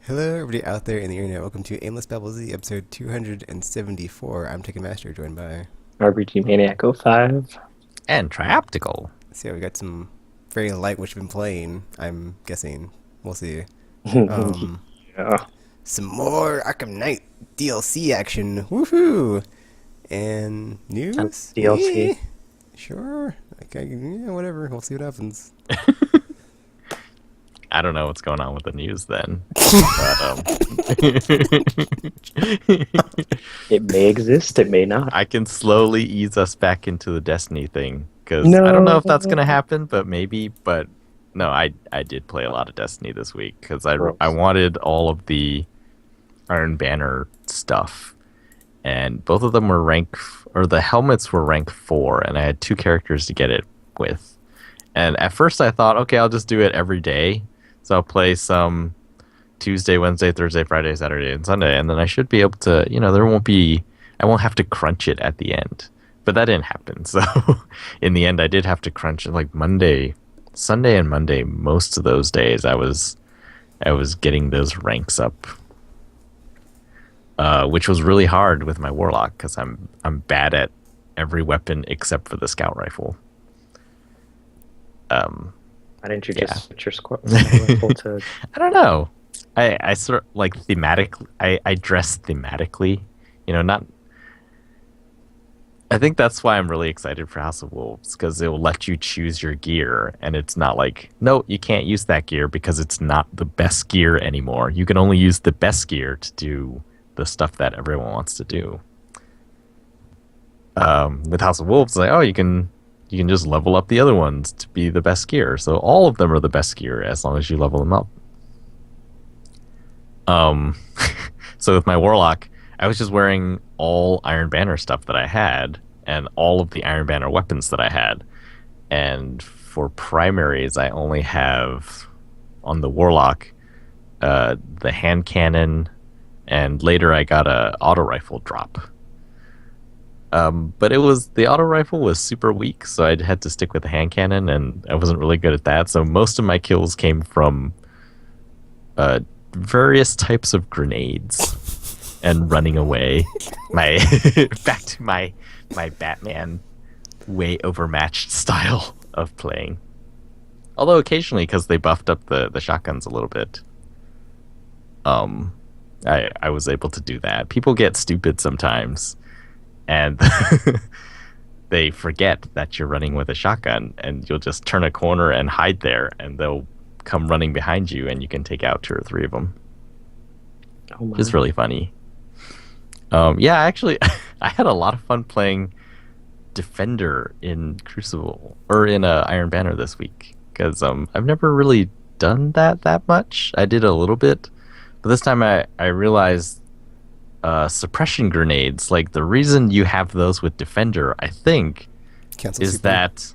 Hello, everybody out there in the internet. Welcome to Aimless Babble Z, episode 274. I'm Taking Master, joined by. RPG Maniac 05. And Trioptical. So, yeah, we got some very light what you've been playing, I'm guessing. We'll see. Um, Yeah. some more Arkham Knight DLC action. Woohoo! And news? DLC. Sure. Okay, yeah, whatever. We'll see what happens. I don't know what's going on with the news then. It may exist, it may not. I can slowly ease us back into the Destiny thing. Because No. I don't know if that's going to happen, but maybe. But no, I did play a lot of Destiny this week because I wanted all of the Iron Banner stuff. And both of them were the helmets were rank 4, and I had 2 characters to get it with. And at first I thought, okay, I'll just do it every day. So I'll play some Tuesday, Wednesday, Thursday, Friday, Saturday, and Sunday, and then I should be able to, I won't have to crunch it at the end. But that didn't happen. So in the end, I did have to crunch it like Sunday and Monday. Most of those days, I was getting those ranks up, which was really hard with my Warlock because I'm bad at every weapon except for the Scout Rifle. Why didn't you just switch your rifle to... I don't know. I sort of like I dress thematically, not. I think that's why I'm really excited for House of Wolves because it will let you choose your gear, and it's not like, no, you can't use that gear because it's not the best gear anymore. You can only use the best gear to do the stuff that everyone wants to do. With House of Wolves, like, oh, you can just level up the other ones to be the best gear. So all of them are the best gear as long as you level them up. So with my Warlock, I was just wearing all Iron Banner stuff that I had and all of the Iron Banner weapons that I had. And for primaries, I only have on the Warlock the hand cannon, and later I got a auto rifle drop. But the auto rifle was super weak, so I had to stick with the hand cannon, and I wasn't really good at that. So most of my kills came from various types of grenades and running away. Back to my Batman way overmatched style of playing. Although occasionally, because they buffed up the shotguns a little bit, I was able to do that. People get stupid sometimes. And they forget that you're running with a shotgun, and you'll just turn a corner and hide there, and they'll come running behind you, and you can take out 2 or 3 of them. Oh my. It's really funny. Yeah, actually, I had a lot of fun playing Defender in Crucible, or in Iron Banner this week, because I've never really done that much. I did a little bit, but this time I realized suppression grenades, like the reason you have those with Defender, I think, Cancel is super. that,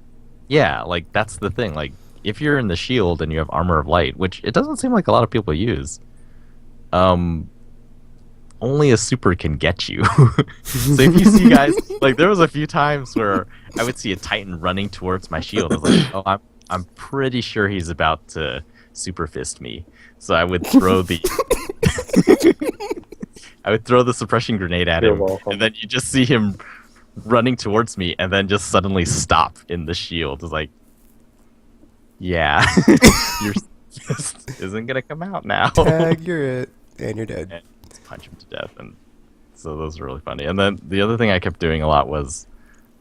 like that's the thing. Like if you're in the shield and you have Armor of Light, which it doesn't seem like a lot of people use, only a super can get you. So if you see guys, like there was a few times where I would see a Titan running towards my shield. I was like, oh, I'm pretty sure he's about to super fist me. So I would throw the suppression grenade at You're him, welcome. and then you just see him running towards me, and then just suddenly stop in the shield. It's like, yeah, your fist isn't gonna come out now. Tag, you're it. And you're dead. And just punch him to death, and so those are really funny. And then the other thing I kept doing a lot was,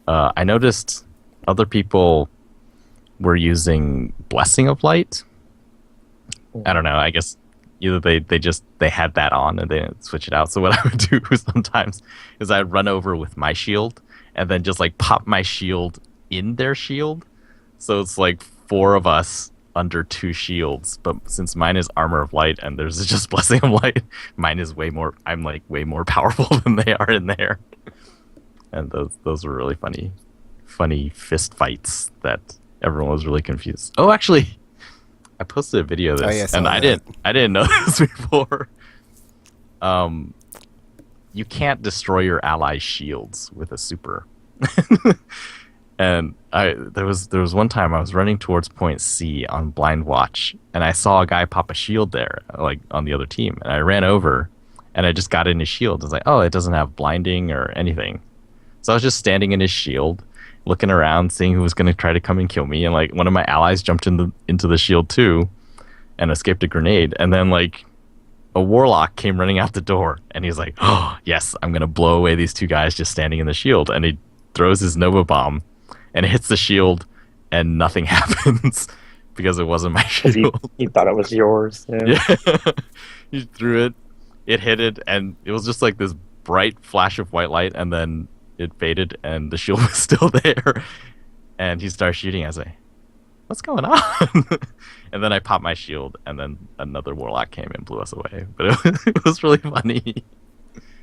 I noticed other people were using Blessing of Light. I don't know. I guess either they had that on and they didn't switch it out. So what I would do sometimes is I'd run over with my shield and then just like pop my shield in their shield. So it's like 4 of us under 2 shields. But since mine is Armor of Light and theirs is just Blessing of Light, mine is I'm like way more powerful than they are in there. And those were really funny fist fights that everyone was really confused. Oh, actually, I posted a video of this, yes, and I didn't know this before. You can't destroy your allies' shields with a super. And there was one time I was running towards point C on blind watch, and I saw a guy pop a shield there, like on the other team, and I ran over, and I just got in his shield. I was like, oh, it doesn't have blinding or anything. So I was just standing in his shield, looking around, seeing who was going to try to come and kill me, and like one of my allies jumped into the shield too, and escaped a grenade, and then like a warlock came running out the door, and he's like, oh yes, I'm gonna blow away these two guys just standing in the shield, and he throws his nova bomb and it hits the shield and nothing happens because it wasn't my 'Cause shield. he thought it was yours. Yeah. Yeah. He threw it, it hit it, and it was just like this bright flash of white light, and then it faded and the shield was still there, and he started shooting. I was like, what's going on? And then I popped my shield, and then another warlock came and blew us away. But it was really funny.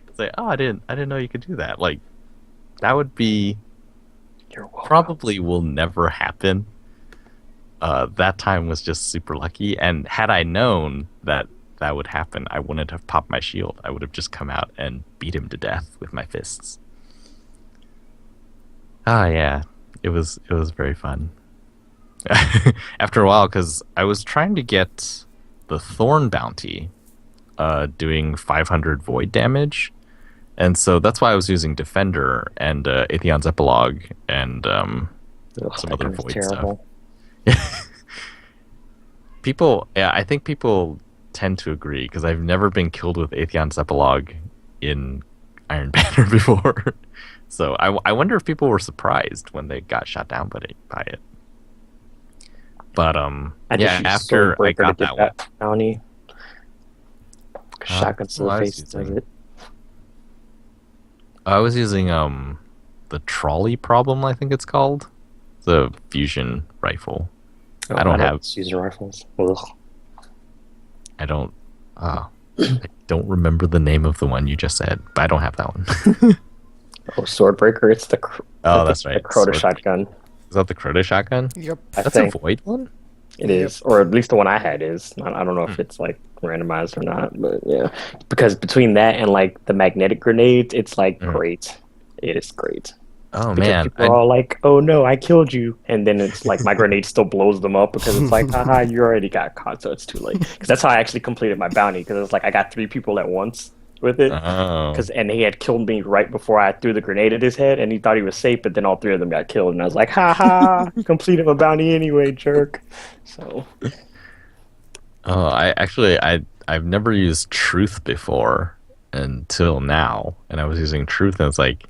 It's like, oh, I didn't know you could do that. Like, that would be You're welcome. probably will never happen. That time was just super lucky, and had I known that that would happen, I wouldn't have popped my shield. I would have just come out and beat him to death with my fists. Ah, yeah, it was very fun. After a while, because I was trying to get the Thorn bounty, doing 500 void damage, and so that's why I was using Defender and Atheon's Epilogue and Ugh, some that other gun is void terrible. stuff. I think people tend to agree because I've never been killed with Atheon's Epilogue in Iron Banner before. So I wonder if people were surprised when they got shot down by it. But I just yeah, used after I Swordbreaker got to that get one, bounty. Shotgun to well, the I was face does using- it. I was using the trolley problem, I think it's called, the fusion rifle. Oh, I don't have- user rifles. Ugh. I don't I don't remember the name of the one you just said, but I don't have that one. Oh, Swordbreaker. It's the Oh, that's right. The Crota Sword- shotgun. Is that the Crota shotgun? Yep. I That's think a void one? it is, or at least the one I had is. I don't know if it's like randomized or not, but yeah. Because between that and like the magnetic grenades, it's like great. It is great. Oh Because man, people are all like, "Oh no, I killed you," and then it's like my grenade still blows them up because it's like, "Haha, you already got caught, so it's too late." Because that's how I actually completed my bounty. Because it's like I got 3 people at once with it. Oh. And he had killed me right before I threw the grenade at his head, and he thought he was safe, but then all 3 of them got killed, and I was like, "Haha, completed my bounty anyway, jerk." So Oh, I've never used Truth before until now, and I was using Truth, and it's like,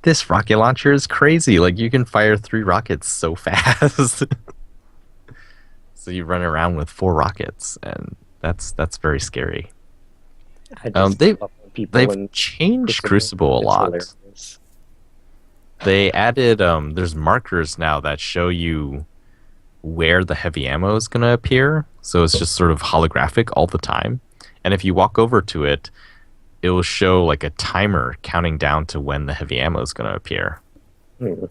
this rocket launcher is crazy. Like, you can fire 3 rockets so fast. So you run around with 4 rockets, and that's very scary. I just They've love when people in changed Crucible a it's lot. hilarious. They added there's markers now that show you where the heavy ammo is going to appear, so it's just sort of holographic all the time, and if you walk over to it, it will show like a timer counting down to when the heavy ammo is going to appear. Hmm.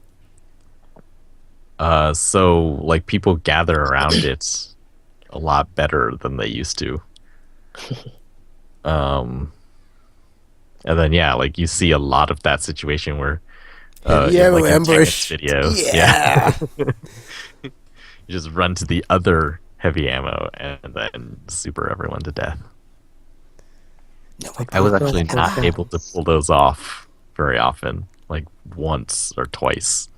So like people gather around it a lot better than they used to. And then yeah, like you see a lot of that situation where Heavy in, ammo like, in ambush. Tekket's videos, Yeah. you just run to the other heavy ammo and then super everyone to death. No, I was actually not able to pull those off very often, like once or twice.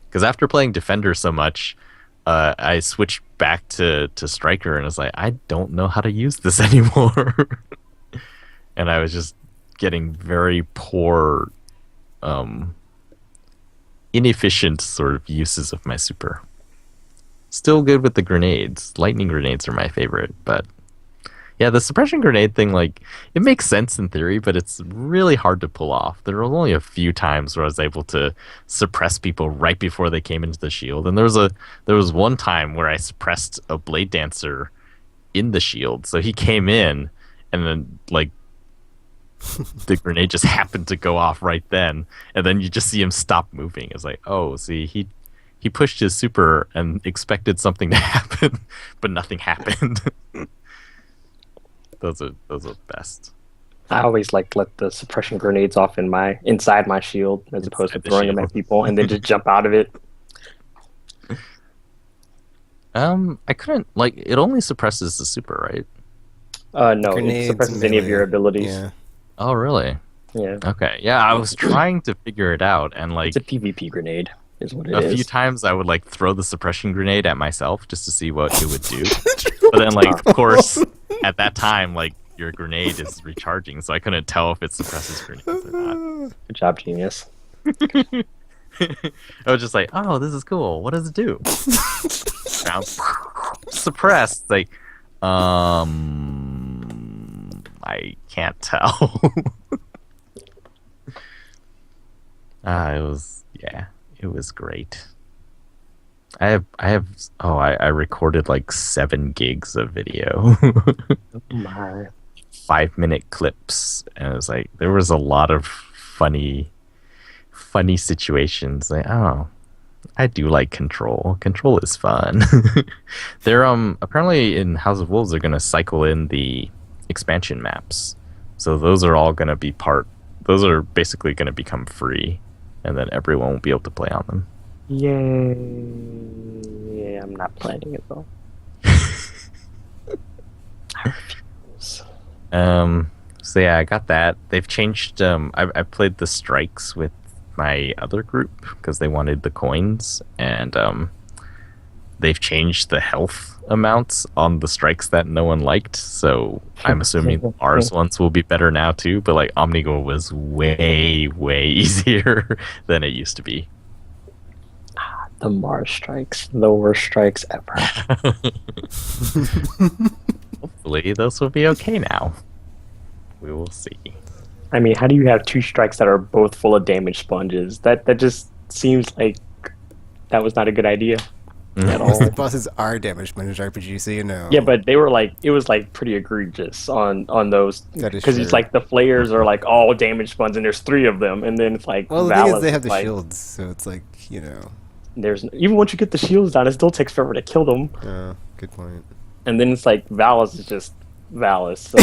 Because after playing Defender so much, I switched back to Striker and was like, I don't know how to use this anymore. And I was just getting very poor, inefficient sort of uses of my super. Still good with the grenades. Lightning grenades are my favorite, but yeah, the suppression grenade thing, like, it makes sense in theory, but it's really hard to pull off. There were only a few times where I was able to suppress people right before they came into the shield, and there was one time where I suppressed a Blade Dancer in the shield, so he came in, and then, like, the grenade just happened to go off right then, and then you just see him stop moving. It's like, oh, see, he pushed his super and expected something to happen, but nothing happened. Those are best. I always like let the suppression grenades off inside my shield as opposed to Inside the throwing them shield. at people and then just jump out of it. I couldn't like it only suppresses the super, right? No, it Grenades, suppresses any of your melee. abilities. Yeah. Oh, really? Yeah. Okay. Yeah, I was trying to figure it out, and like It's a PvP grenade, is what it a is. few times I would like throw the suppression grenade at myself just to see what it would do. But then, like, of course, at that time, like your grenade is recharging, so I couldn't tell if it suppresses grenades or not. Good job, genius. I was just like, "Oh, this is cool. What does it do?" Now, suppressed. Like, I can't tell. It was great. I recorded like 7 gigs of video, Oh my. 5-minute clips, and it was like there was a lot of funny situations. Like, oh, I do like Control. Control is fun. They're apparently in House of Wolves they're gonna cycle in the expansion maps, so those are all gonna be those are basically gonna become free, and then everyone will be able to play on them. Yay. Yeah, I'm not planning it though. I refuse. So yeah, I got that. They've changed. I played the strikes with my other group because they wanted the coins, and they've changed the health amounts on the strikes that no one liked. So I'm assuming ours ones will be better now too. But like Omnigore was way easier than it used to be. The Mars strikes, the worst strikes ever. Hopefully those will be okay now. We will see. I mean, how do you have 2 strikes that are both full of damage sponges? That just seems like that was not a good idea at all. The bosses are damage managed RPG, so you know. Yeah, but they were like, it was like pretty egregious on those That is because it's true. like the flares are like all damage sponge and there's 3 of them, and then it's like Well, the thing is, Valus they have the like, shields, so it's like, you know. There's even once you get the shields down, it still takes forever to kill them, Good point. and then it's like Valus is just Valus. So,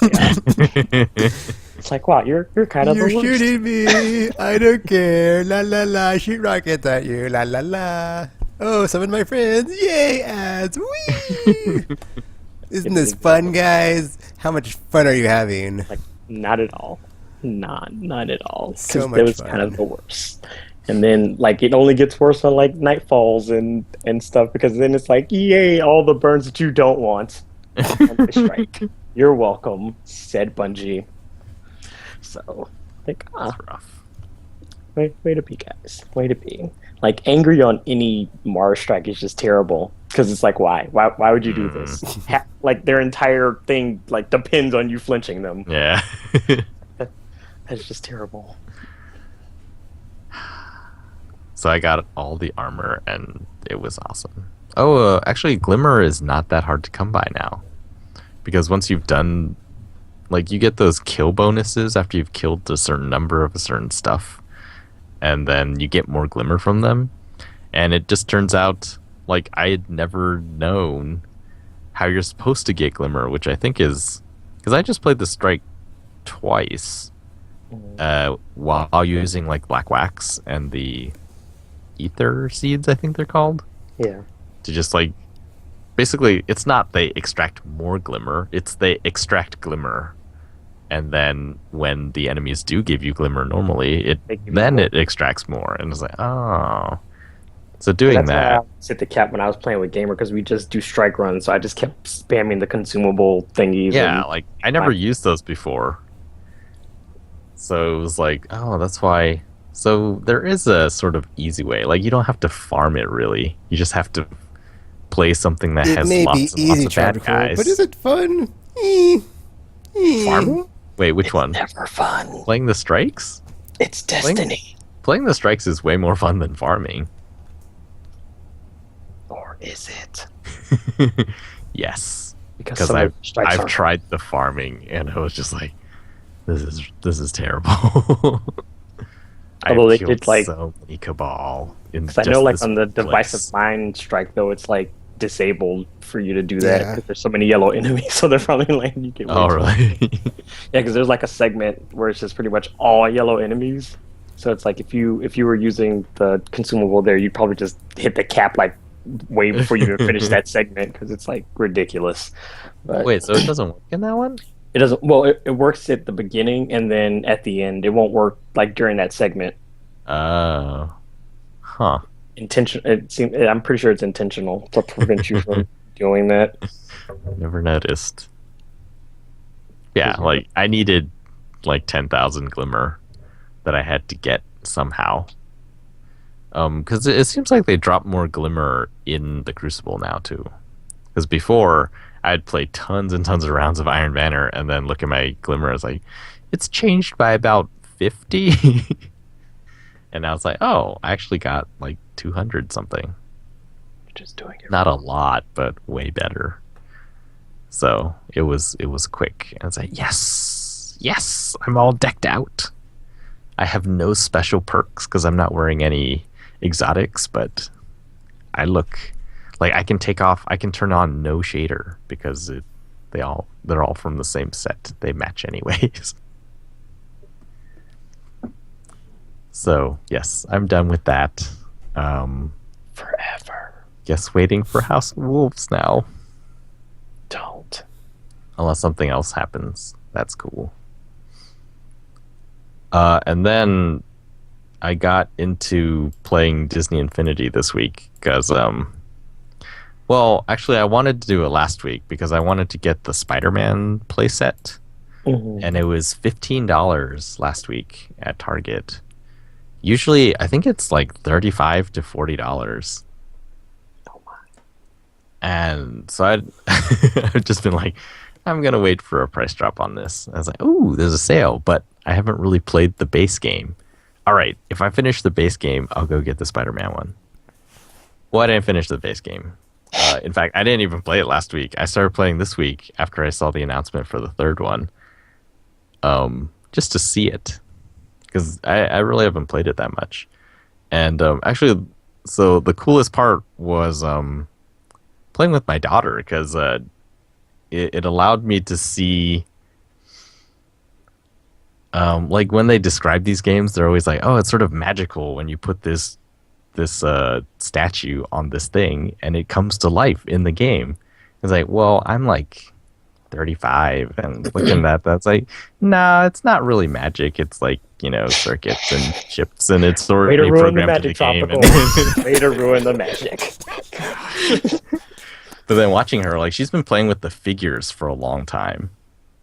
yeah. It's like, wow, you're kind of You're the worst. shooting me. I don't care. La la la. Shoot rockets at you. La la la. Oh, summon my friends. Yay, ads. Whee! Isn't this fun, guys? How much fun are you having? Like, not at all. Not at all. So 'Cause much it was fun. kind of the worst. And then, like, it only gets worse on, like, Nightfalls and stuff, because then it's like, yay, all the burns that you don't want. On the strike. You're welcome, said Bungie. So, like, That's rough. way to be, guys. Way to be. Like, angry on any Mars strike is just terrible. Because it's like, why? Why would you do this? Like, their entire thing, like, depends on you flinching them. Yeah. That's just terrible. So I got all the armor, and it was awesome. Oh, actually, Glimmer is not that hard to come by now. Because once you've done... Like, you get those kill bonuses after you've killed a certain number of a certain stuff. And then you get more Glimmer from them. And it just turns out, like, I had never known how you're supposed to get Glimmer, which I think is... Because I just played the Strike twice. While using, like, Black Wax and the... Ether seeds, I think they're called. Yeah. To just like, basically, it's not they extract more Glimmer, it's they extract Glimmer, and then when the enemies do give you Glimmer normally, They give you then more. it extracts more, and it's like, oh, so doing That's that, why I was at the cap when I was playing with Gamer, because we just do strike runs, so I just kept spamming the consumable thingies. yeah, and, like I never used those before, so it was like, oh, that's why. So there is a sort of easy way. Like you don't have to farm it really. You just have to play something that It has may be lots and lots easy, of bad Tropical, guys. but is it fun? Farming? Wait, which one? never fun. Playing the strikes? It's destiny. Playing the strikes is way more fun than farming. Or is it? Yes, Because because some of I've the strikes I've are tried the farming and I was just like, this is terrible. Although they I've killed did, like- so many Cabal in Because I just know, like, this on the place. divisive mind strike, though, it's like disabled for you to do that Yeah. because there's so many yellow enemies. So they're probably like you get. Oh, really? Yeah, because there's like a segment where it's just pretty much all yellow enemies. So it's like if you were using the consumable there, you'd probably just hit the cap like way before you even finish that segment because it's like ridiculous. But Wait, so it doesn't work in that one? it doesn't. Well, it works at the beginning and then at the end. It won't work like during that segment. Oh. Huh. I'm pretty sure it's intentional to prevent you from doing that. Never noticed. Yeah, like I needed like 10,000 glimmer that I had to get somehow. Because it seems like they drop more glimmer in the Crucible now too. Because before I'd play tons and tons of rounds of Iron Banner and then look at my glimmer, it's like it's changed by about 50. And now it's like, oh, I actually got like 200 something. Just doing it. Not a lot, but way better. So it was quick. And it's like, yes, I'm all decked out. I have no special perks because I'm not wearing any exotics, but I look like I can turn on no shader because they're all from the same set. They match anyways. So yes, I'm done with that. Forever. Guess waiting for House of Wolves now. Don't. Unless something else happens. That's cool. And then I got into playing Disney Infinity this week because, well, actually I wanted to do it last week because I wanted to get the Spider-Man playset. Mm-hmm. And it was $15 last week at Target. Usually, I think it's like $35 to $40. Oh my. And so I've just been like, I'm going to wait for a price drop on this. I was like, ooh, there's a sale, but I haven't really played the base game. All right, if I finish the base game, I'll go get the Spider-Man one. Well, I didn't finish the base game. In fact, I didn't even play it last week. I started playing this week after I saw the announcement for the third one, just to see it. Because I really haven't played it that much. And actually, so the coolest part was playing with my daughter because it allowed me to see, like when they describe these games, they're always like, oh, it's sort of magical when you put this statue on this thing and it comes to life in the game. It's like, well, I'm like 35 and looking at that's like, nah, it's not really magic. It's like, circuits and chips, and it's Way to already ruin the programmed to magic, the game. Tropical. Way to ruin the magic. But then watching her, like, she's been playing with the figures for a long time.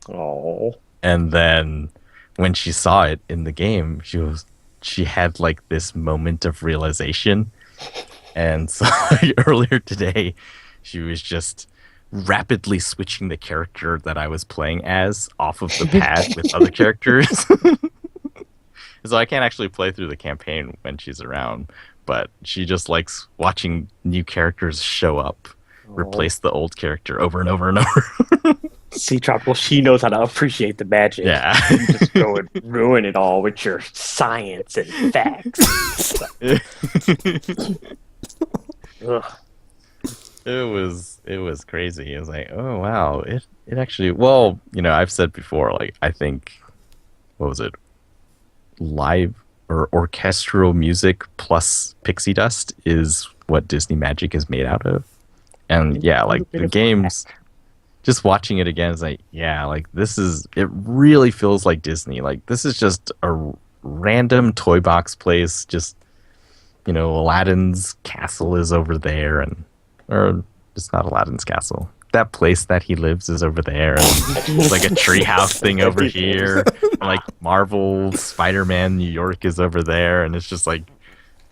Oh. And then when she saw it in the game, she had like this moment of realization. And so earlier today, she was just rapidly switching the character that I was playing as off of the pad with other characters. So I can't actually play through the campaign when she's around, but she just likes watching new characters show up, replace the old character over and over and over. See, Tropical, she knows how to appreciate the magic. Yeah. You just go and ruin it all with your science and facts. Ugh. It was crazy. It was like, oh wow, it actually, well, I've said before, like, I think, what was it, live or orchestral music plus pixie dust is what Disney Magic is made out of. And yeah, like the games, just watching it again is like, yeah, like it really feels like Disney. Like this is just a random toy box place. Just, Aladdin's castle is over there, or it's not Aladdin's castle. That place that he lives is over there. And like a treehouse thing over here. And like Marvel, Spider-Man, New York is over there. And it's just like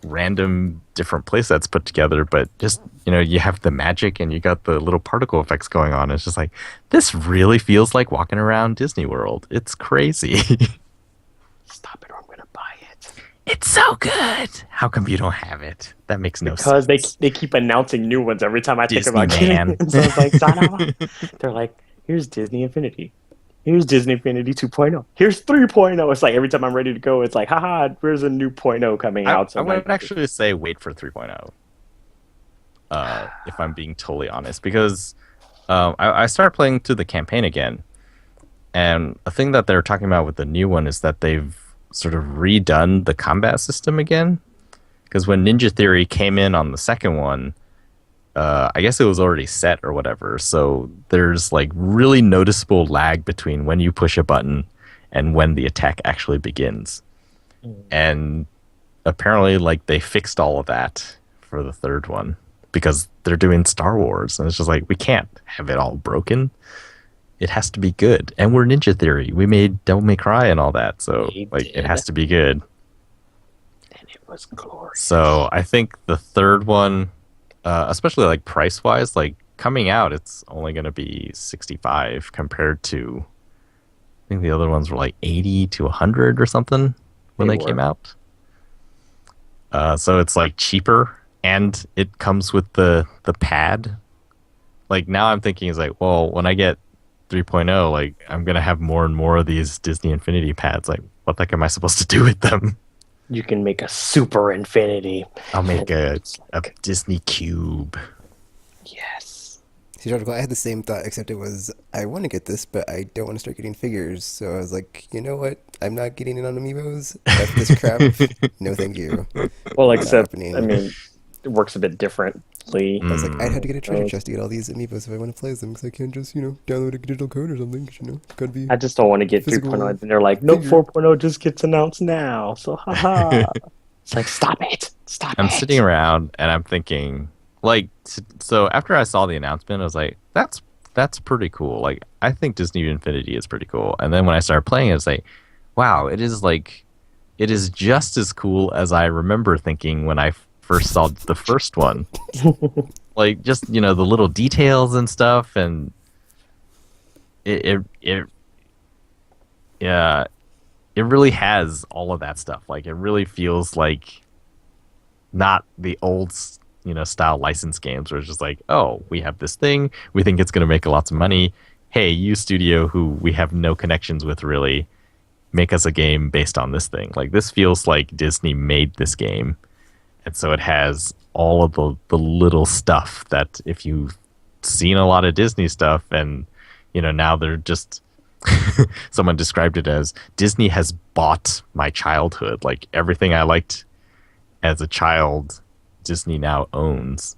random different play sets put together. But just, you have the magic and you got the little particle effects going on. It's just like, this really feels like walking around Disney World. It's crazy. Stop it or I'm going to buy it. It's so good. How come you don't have it? That makes no sense. Because they keep announcing new ones every time I think about Disneyman. getting. So it's like, Zana. They're like, here's Disney Infinity. Here's Disney Infinity 2.0. Here's 3.0. It's like every time I'm ready to go, it's like, haha, where's a new .0 coming out? So I would actually say wait for 3.0. if I'm being totally honest, because I started playing through the campaign again, and a thing that they're talking about with the new one is that they've sort of redone the combat system again. Because when Ninja Theory came in on the second one, I guess it was already set or whatever. So there's like really noticeable lag between when you push a button and when the attack actually begins. And apparently, like, they fixed all of that for the third one because they're doing Star Wars, and it's just like, we can't have it all broken. It has to be good. And we're Ninja Theory. We made Devil May Cry and all that, so it has to be good. And it was glorious. So I think the third one, especially like price wise, like coming out, it's only going to be $65 compared to, I think the other ones were like $80 to $100 or something when they came out. So it's like cheaper, and it comes with the pad. Like now I'm thinking is like, well, when I get 3.0, like I'm gonna have more and more of these Disney Infinity pads. Like, what the heck am I supposed to do with them? You can make a super infinity. I'll make a Disney cube. Yes. See, Tropical, I had the same thought, except it was, I want to get this, but I don't want to start getting figures. So I was like, you know what? I'm not getting in on amiibos. F this crap. No, thank you. Well, Not except, happening. I mean, it works a bit differently. I was like, I'd have to get a treasure chest to get all these amiibos if I want to play them, because I can't just, download a digital code or something, 'cause, it's gotta be... I just don't want to get Physical 3.0, and they're like, no, figure. 4.0 just gets announced now. So, haha. It's like, stop it. Stop I'm it. sitting around and I'm thinking, like, so after I saw the announcement, I was like, that's pretty cool. Like, I think Disney Infinity is pretty cool. And then when I started playing it, it's like, wow, it is just as cool as I remember thinking when I first saw the first one. Like, just, the little details and stuff, and yeah, it really has all of that stuff. Like, it really feels like not the old, style license games where it's just like, oh, we have this thing, we think it's going to make lots of money. Hey, you studio who we have no connections with really, make us a game based on this thing. Like, this feels like Disney made this game. And so it has all of the little stuff that if you've seen a lot of Disney stuff and, now they're just... Someone described it as Disney has bought my childhood. Like, everything I liked as a child, Disney now owns.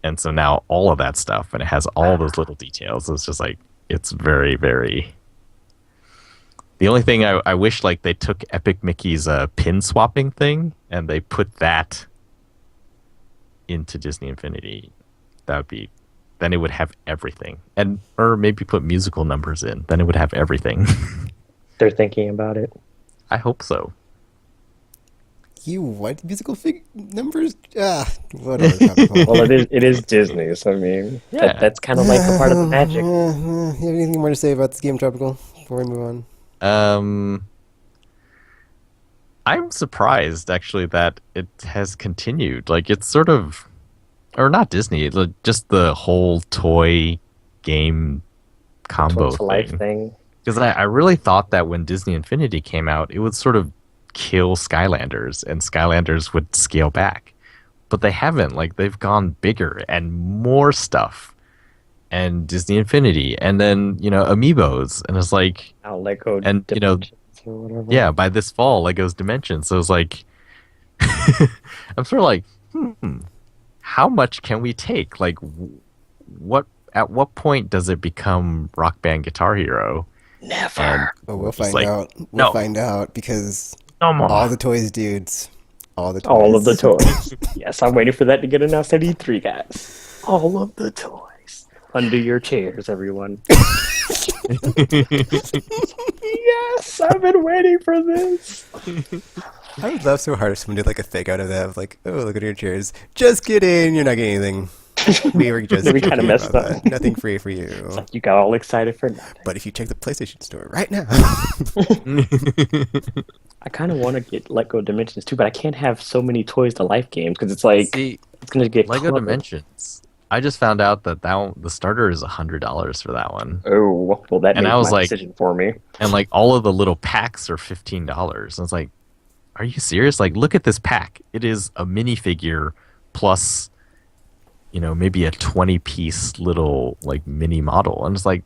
And so now all of that stuff, and it has all those little details. It's just like, it's very, very... The only thing I wish, like, they took Epic Mickey's pin swapping thing and they put that into Disney Infinity. That would be... Then it would have everything. Or maybe put musical numbers in. Then it would have everything. They're thinking about it. I hope so. You want musical numbers? Whatever. Tropical. Well, it is Disney, so I mean, Yeah. that's kind of like a part of the magic. You have anything more to say about this game, Tropical, before we move on? I'm surprised, actually, that it has continued. Like, it's sort of... Or not Disney, just the whole toy game combo Toys to life thing. thing. Because I really thought that when Disney Infinity came out, it would sort of kill Skylanders, and Skylanders would scale back. But they haven't. Like, they've gone bigger and more stuff. And Disney Infinity, and then, Amiibos. And it's like... Lego And, Dimensions or whatever. Yeah, by this fall, Lego's Dimensions. So it's like... I'm sort of like, how much can we take? Like, at what point does it become Rock Band Guitar Hero? Never. Oh, we'll just find like, out. no. We'll find out, because No more. all the toys, dudes. All the toys. All of the toys. Yes, I'm waiting for that to get announced at E3, guys. All of the toys. Under your chairs, everyone. Yes, I've been waiting for this. I would love so hard if someone did like a fake out of that, of like, oh, look at your chairs. Just kidding, you're not getting anything. We were just We kinda joking messed about up. that. Nothing free for you. You got all excited for nothing. But if you check the PlayStation Store right now, I kind of want to let go of Dimensions too, but I can't have so many Toys to Life games because it's like See, it's gonna get Lego cluttered. Dimensions. I just found out that the starter is $100 for that one, Oh, well, that And made I was my like- decision for me. and like all of the little packs are $15. And it's like, are you serious? Like, look at this pack. It is a minifigure plus maybe a 20-piece little like mini model, and it's like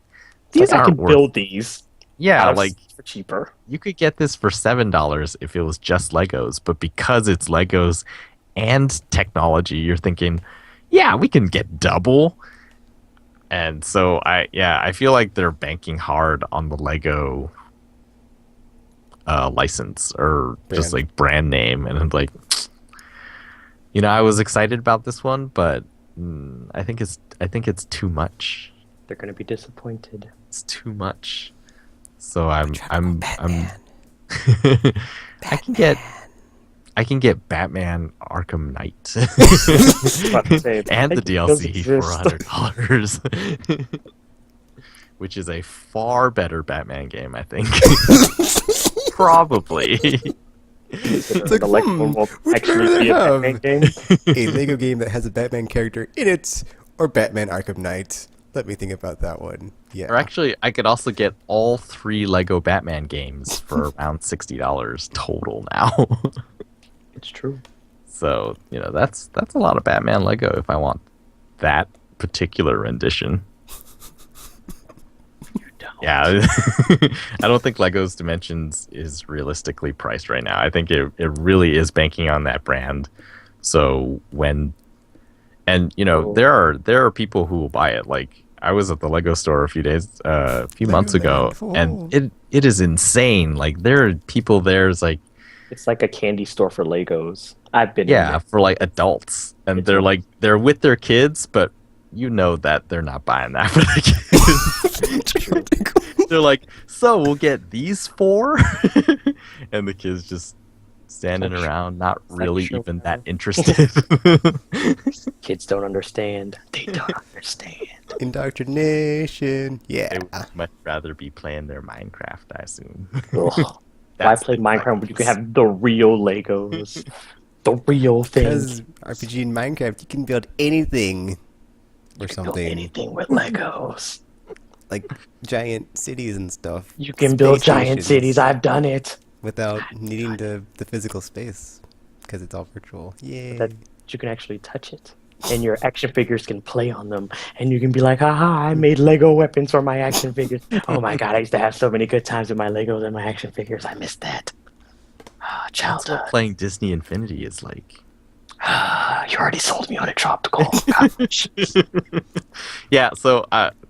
These these I aren't can worth. build these. Yeah, out of like for cheaper. you could get this for $7 if it was just Legos, but because it's Legos and technology, you're thinking, yeah, we can get double. And so I feel like they're banking hard on the Lego license or just Brand. like brand name, and I'm like, I was excited about this one, but I think it's too much. They're gonna be disappointed. It's too much. So I'm Batman. I can get Batman Arkham Knight About to say, and the it does DLC for exist. $100, which is a far better Batman game, I think. Probably. It's like, The Lego one will which would actually I be a have? Batman game. A Lego game that has a Batman character in it, or Batman Arkham Knight. Let me think about that one. Yeah. Or actually, I could also get all 3 Lego Batman games for around $60 total now. It's true. So, that's a lot of Batman Lego if I want that particular rendition. You don't. Yeah. I don't think Lego's Dimensions is realistically priced right now. I think it really is banking on that brand. So there are people who will buy it. Like I was at the Lego store a few months ago, and it is insane. Like there are people there. It's like, It's like a candy store for Legos. I've been in yeah, there. for like adults, and they're with their kids, but that they're not buying that for the kids. They're like, so we'll get these 4, and the kids just standing around, not really even that interested. Kids don't understand. They don't understand. Indoctrination. Yeah. They would much rather be playing their Minecraft, I assume. Ugh. I That's played the Minecraft, but you can difference. have the real Legos. The real thing. Because RPG in Minecraft, you can build anything or Build something. anything with Legos. Like giant cities and stuff. You can build Space giant stations cities. I've done it. without needing the physical space. Because it's all virtual. Yay. That you can actually touch it. And your action figures can play on them. And you can be like, haha, I made Lego weapons for my action figures. Oh my god, I used to have so many good times with my Legos and my action figures. I missed that. Ah, That's childhood. what playing Disney Infinity is like. You already sold me on a tropical. Gosh. Yeah, so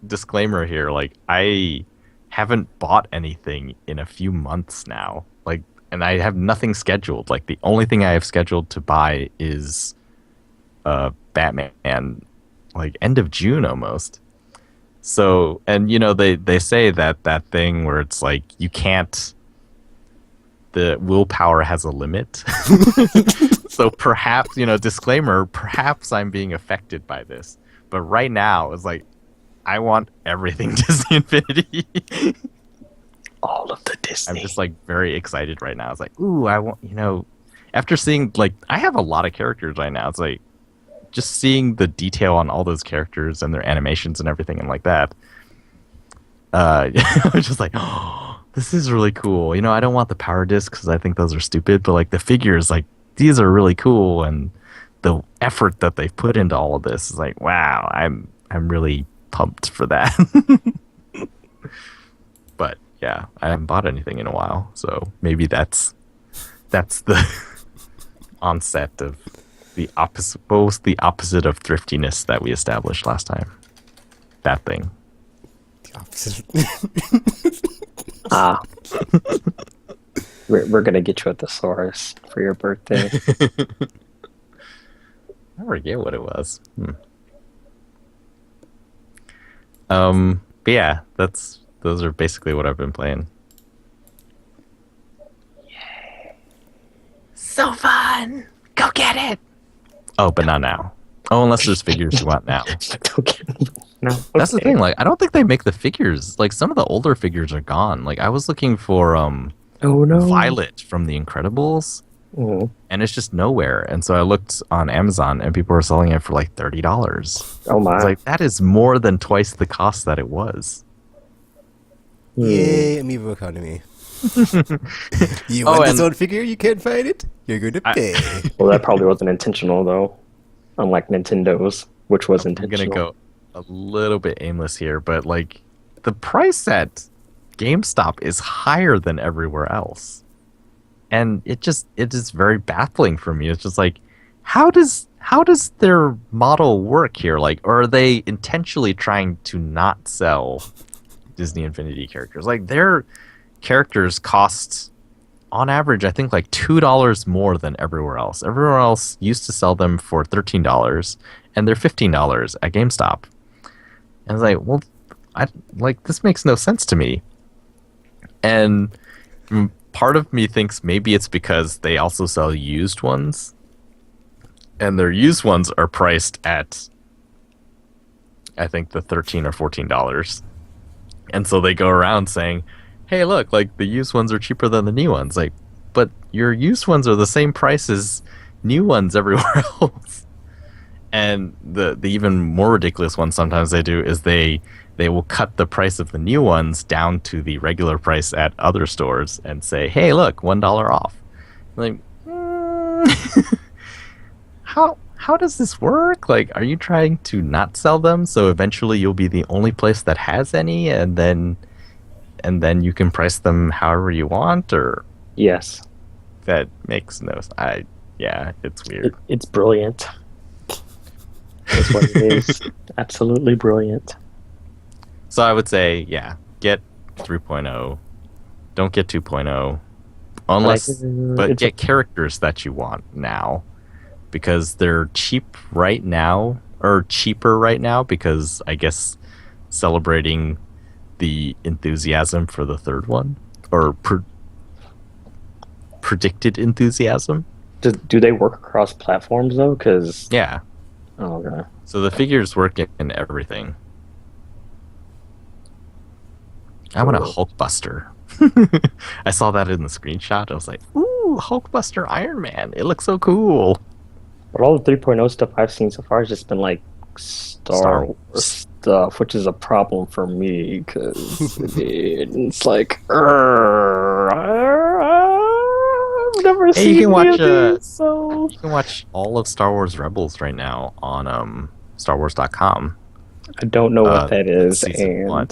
disclaimer here, like I haven't bought anything in a few months now. Like, and I have nothing scheduled. Like the only thing I have scheduled to buy is Batman, like end of June almost. So, and they say that thing where it's like you can't, the willpower has a limit. So perhaps, disclaimer, perhaps I'm being affected by this. But right now, it's like, I want everything Disney Infinity. All of the Disney. I'm just like very excited right now. It's like, ooh, I want, after seeing, like, I have a lot of characters right now. It's like, just seeing the detail on all those characters and their animations and everything and like that. I'm just like, oh, this is really cool. I don't want the power discs because I think those are stupid, but like the figures, like, these are really cool, and the effort that they've put into all of this is like, wow, I'm really pumped for that. But yeah, I haven't bought anything in a while, so maybe that's the onset of the opposite of thriftiness that we established last time. That thing. The opposite. We're gonna get you a thesaurus for your birthday. I forget what it was. But yeah, those are basically what I've been playing. Yay! So fun! Go get it! Oh, but not now. Oh, unless there's figures you want now. No, That's the okay. thing. Like, I don't think they make the figures. Like, some of the older figures are gone. Like, I was looking for Oh no, Violet from The Incredibles, Oh, and it's just nowhere. And so I looked on Amazon, and people were selling it for like $30. oh my! I was like, that is more than twice the cost that it was. Yay, Amiibo economy. You Oh, want this and- old figure? You can't find it? You're going to pay. Well, that probably wasn't intentional though, unlike Nintendo's. which was I'm gonna intentional. go a little bit aimless here, but like the price at GameStop is higher than everywhere else. And it is very baffling for me. It's just like how does their model work here? Like, or are they intentionally trying to not sell Disney Infinity characters? Like their characters cost on average, I think like $2 more than everywhere else. Everywhere else used to sell them for $13, and they're $15 at GameStop. And I was like, well, this makes no sense to me. And part of me thinks maybe it's because they also sell used ones, and their used ones are priced at, I think, the $13 or $14. And so they go around saying, hey, look, like the used ones are cheaper than the new ones. Like, but your used ones are the same price as new ones everywhere else. And the even more ridiculous one sometimes they do is they will cut the price of the new ones down to the regular price at other stores and say, hey, look, $1 off. Like, how does this work? Like, are you trying to not sell them so eventually you'll be the only place that has any, and then you can price them however you want? Or Yes. that makes no sense. Yeah, it's weird. It's brilliant. That's what it is. Absolutely brilliant. So I would say, yeah, get 3.0. Don't get 2.0. Unless, but get characters that you want now. Because they're cheap right now, or cheaper right now, because I guess celebrating the enthusiasm for the third one, or predicted enthusiasm. Do they work across platforms though? Because Yeah. oh god. So the figures work in everything. I want a Hulkbuster. I saw that in the screenshot. I was like, ooh, Hulkbuster Iron Man. It looks so cool. But all the 3.0 stuff I've seen so far has just been like Star Wars stuff, which is a problem for me because it's like I've never seen you can watch any of these, so you can watch all of Star Wars Rebels right now on StarWars.com. I don't know what that is. Season 1.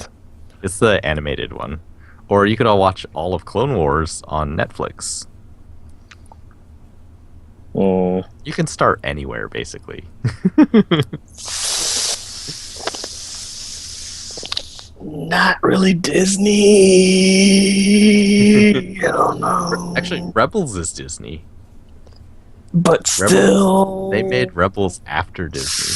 It's the animated one. Or you could all watch all of Clone Wars on Netflix. You can start anywhere, basically. Not really Disney. I don't know. Actually, Rebels is Disney. But still, They made Rebels after Disney.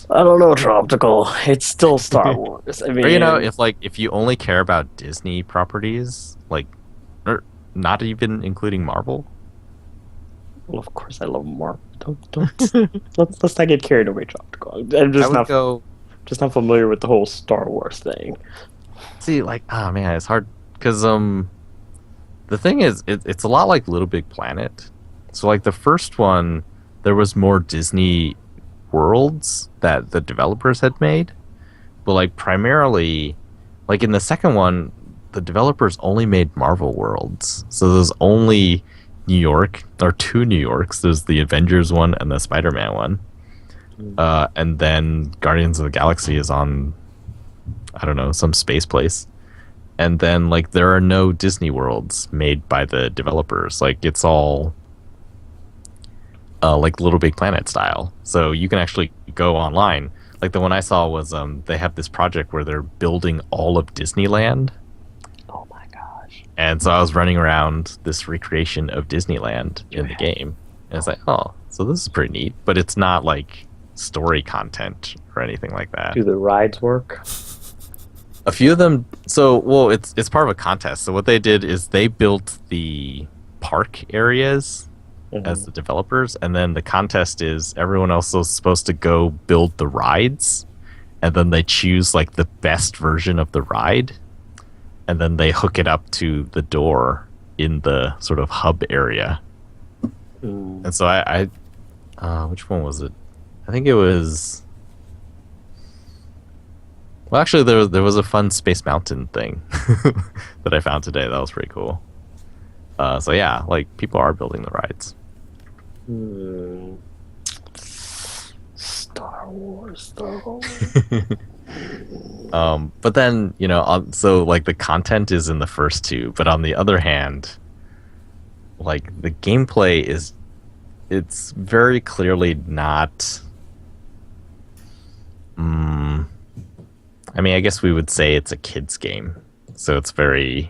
I don't know, Tropical. It's still Star Wars. I mean, Or, if you only care about Disney properties, like, or not even including Marvel. well, of course I love Marvel. Don't let's not get carried away, Tropical. I'm just not familiar with the whole Star Wars thing. See, like, oh man, it's hard because the thing is, it's a lot like Little Big Planet. So like the first one, there was more Disney worlds that the developers had made, but like primarily, like in the second one, the developers only made Marvel worlds. So there's only New York, or 2 New Yorks. There's the Avengers one and the Spider-Man one. And then Guardians of the Galaxy is on, I don't know, some space place. And then like there are no Disney worlds made by the developers. Like it's all like Little Big Planet style. So you can actually go online. Like the one I saw was they have this project where they're building all of Disneyland. Oh my gosh. And so I was running around this recreation of Disneyland in the game. And it's like, oh, so this is pretty neat. But it's not like story content or anything like that. Do the rides work? A few of them. So, well, it's part of a contest. So what they did is they built the park areas as the developers, and then the contest is everyone else is supposed to go build the rides, and then they choose like the best version of the ride, and then they hook it up to the door in the sort of hub area. And so I which one was it? I think it was. Well, actually, there was a fun Space Mountain thing that I found today. That was pretty cool. So yeah, like people are building the rides. Star Wars, though. But then, so like the content is in the first two, but on the other hand, like the gameplay it's very clearly not. I mean, I guess we would say it's a kid's game, so it's very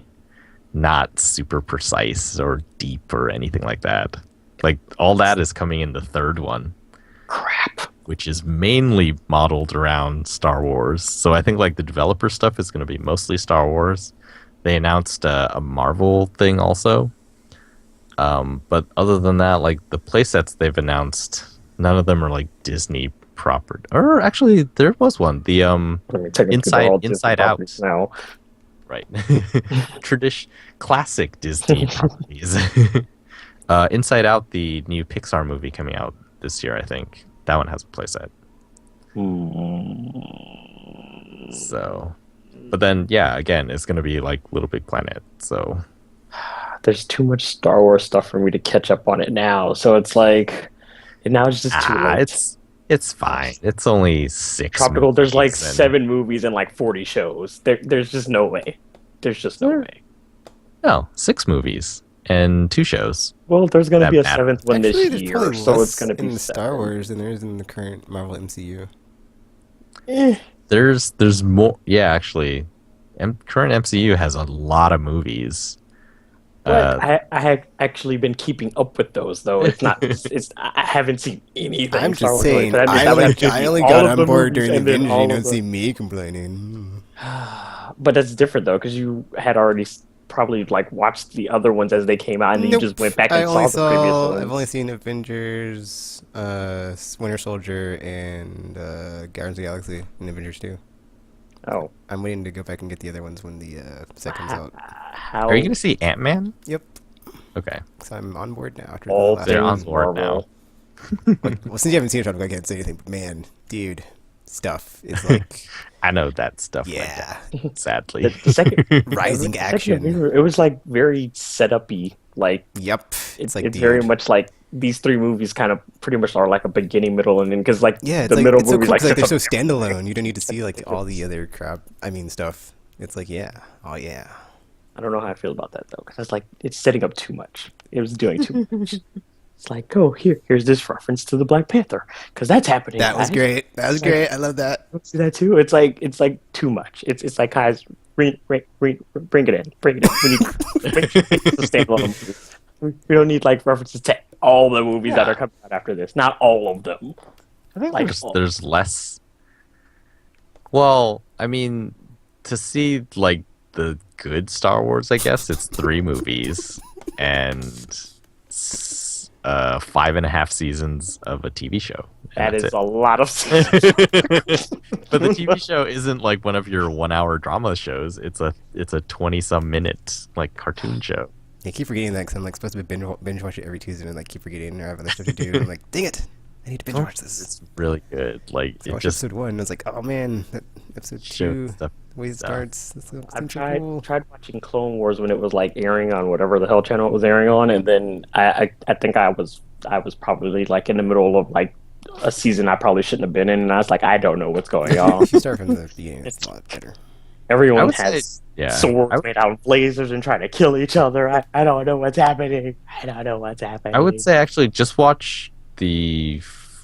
not super precise or deep or anything like that. Like all that is coming in the third one. Crap. Which is mainly modeled around Star Wars. So I think like the developer stuff is going to be mostly Star Wars. They announced a Marvel thing also. But other than that, like the playsets they've announced, none of them are like Disney proper. Or actually, there was one. The Inside Out. Now. Right. Classic Disney properties. Inside Out, the new Pixar movie coming out this year, I think. That one has a playset. So, but then, yeah, again, it's going to be like Little Big Planet. So, there's too much Star Wars stuff for me to catch up on it now. So it's like, now it's just too late. It's fine. It's only 6. Tropical. There's like 7 movies and like 40 shows. There's just no way. There's just no way. No, 6 movies and 2 shows. Well, there's going to be a 7th one Actually, this year, so it's going to be in 7. Star Wars than there is in the current Marvel MCU. There's more. Yeah, actually, current MCU has a lot of movies. But I have actually been keeping up with those, though. It's not. I haven't seen anything. I'm just saying. I only got on board during the binge. You don't see me complaining. But that's different though, because you had already probably like watched the other ones as they came out, and then you just went back and saw the previous ones. I've only seen Avengers, Winter Soldier, and Guardians of the Galaxy, and Avengers 2. Oh, I'm waiting to go back and get the other ones when the set comes out. Are you going to see Ant-Man? Yep. Okay. So I'm on board now. After all they're on board Marvel. now. Well, since you haven't seen it, I can't say anything. But man, dude, stuff is like. I know that stuff. Yeah. Like that, sadly. The second rising action. It was like very set-up-y. Like, yep. It's very much like these 3 movies kind of pretty much are like a beginning, middle, and end. Because like the middle it's movie, so cool, like they're so standalone. You don't need to see like all the other crap. I mean, stuff. It's like oh yeah. I don't know how I feel about that though, because it's like it's setting up too much. It was doing too much. It's like, oh, here's this reference to the Black Panther, because that's happening. That was great. That was great. I love that. See that too? It's like too much. It's like, guys, bring it in. We need a standalone movie. We don't need like references to all the movies that are coming out after this. Not all of them. I think like, there's less. Well, I mean, to see like the good Star Wars, I guess it's 3 movies and 5.5 seasons of a TV show. That is a lot of seasons. But the TV show isn't like one of your 1-hour drama shows. It's a 20-some minute like cartoon show. I keep forgetting that because I'm like supposed to binge watch it every Tuesday, and like keep forgetting I have other stuff to do. And I'm like, dang it, I need to binge watch this. It's really good. Like so I watched episode 1. And I was like, oh man, that episode 2, the way it starts. I tried watching Clone Wars when it was like airing on whatever the hell channel it was airing on, and then I think I was probably like in the middle of like a season I probably shouldn't have been in, and I was like, I don't know what's going on. If you start from the beginning, it's a lot better. Everyone has swords made out of lasers and trying to kill each other. I don't know what's happening. I would say actually just watch just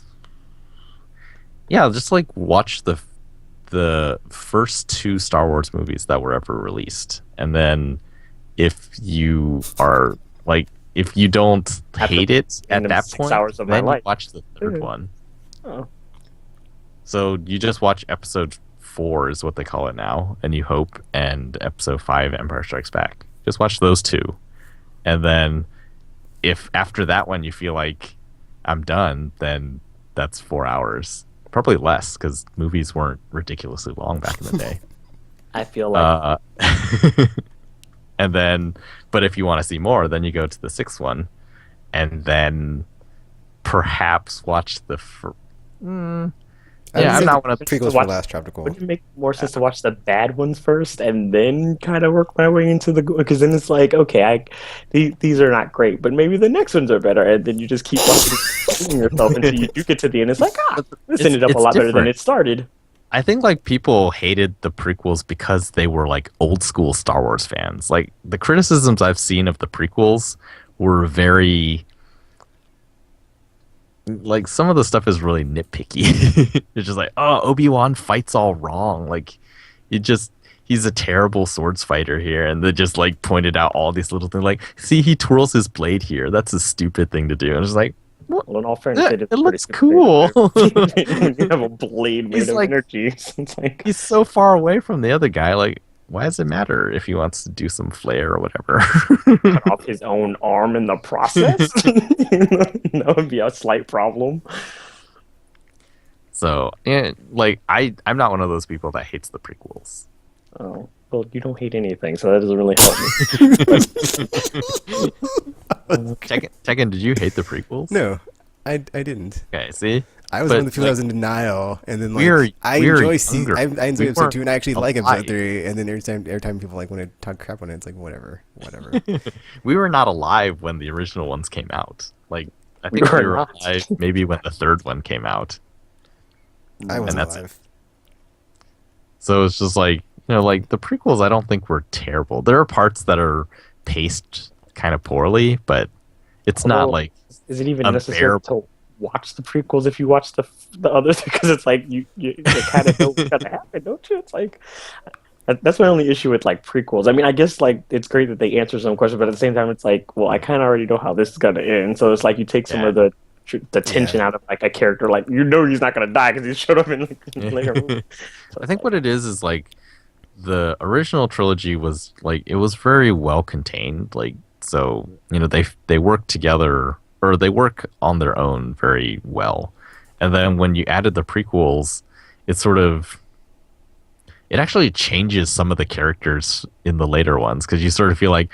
like watch the first 2 Star Wars movies that were ever released, and then if you are like if you don't hate it at that point, then you watch the 3rd one. Oh. So you just watch episode 4 is what they call it now, A New Hope, and episode 5, Empire Strikes Back. Just watch those 2, and then if after that one you feel like I'm done, then that's 4 hours. Probably less, because movies weren't ridiculously long back in the day. I feel like... and then, but if you want to see more, then you go to the 6th one, and then perhaps watch I would Yeah, I'm say not the one of prequels watch- were last tropical. Wouldn't it make more sense to watch the bad ones first and then kind of work my way into the good? Because then it's like, okay, these are not great, but maybe the next ones are better, and then you just keep watching yourself until you do get to the end. It's like, this ended up a lot better than different. it started. I think like people hated the prequels because they were like old school Star Wars fans. Like the criticisms I've seen of the prequels were very like some of the stuff is really nitpicky. It's just like, oh, Obi-Wan fights all wrong. Like he's a terrible swords fighter here, and they just like pointed out all these little things like, see, he twirls his blade here. That's a stupid thing to do. And it's like, Well, in all fairness, yeah, they did it looks pretty cool. good. When you have a blade made He's of like- energy, it's like He's so far away from the other guy. Like, why does it matter if he wants to do some flair or whatever? cut off his own arm in the process. That would be a slight problem. So, yeah, like, I'm not one of those people that hates the prequels. Oh, well, you don't hate anything, so that doesn't really help me. Tekken, did you hate the prequels? No, I didn't. Okay, see? I was But, one of the people that like, was in denial, and then we're- like I we're enjoy younger. I enjoy We episode weren't 2, and I actually like alive. episode 3, and then every time people like want to talk crap on it, it's like whatever. We were not alive when the original ones came out. Like, I We think were we were not. alive maybe when the third one came out. I wasn't that's it. alive. So it's just like, like the prequels I don't think were terrible. There are parts that are paced kind of poorly, but it's not Although, like is it even necessary unbearable. to watch the prequels if you watch the others? Because it's like you kind of know what's gonna happen, don't you? It's like that's my only issue with like prequels. I mean, I guess like it's great that they answer some questions, but at the same time, it's like, well, I kind of already know how this is gonna end. So it's like you take some Yeah. of the tension out of like a character, like he's not gonna die because he showed up in like, later movie. So I think what it is like the original trilogy was like it was very well contained. Like so, they work together or they work on their own very well. And then when you added the prequels, it actually changes some of the characters in the later ones because you sort of feel like,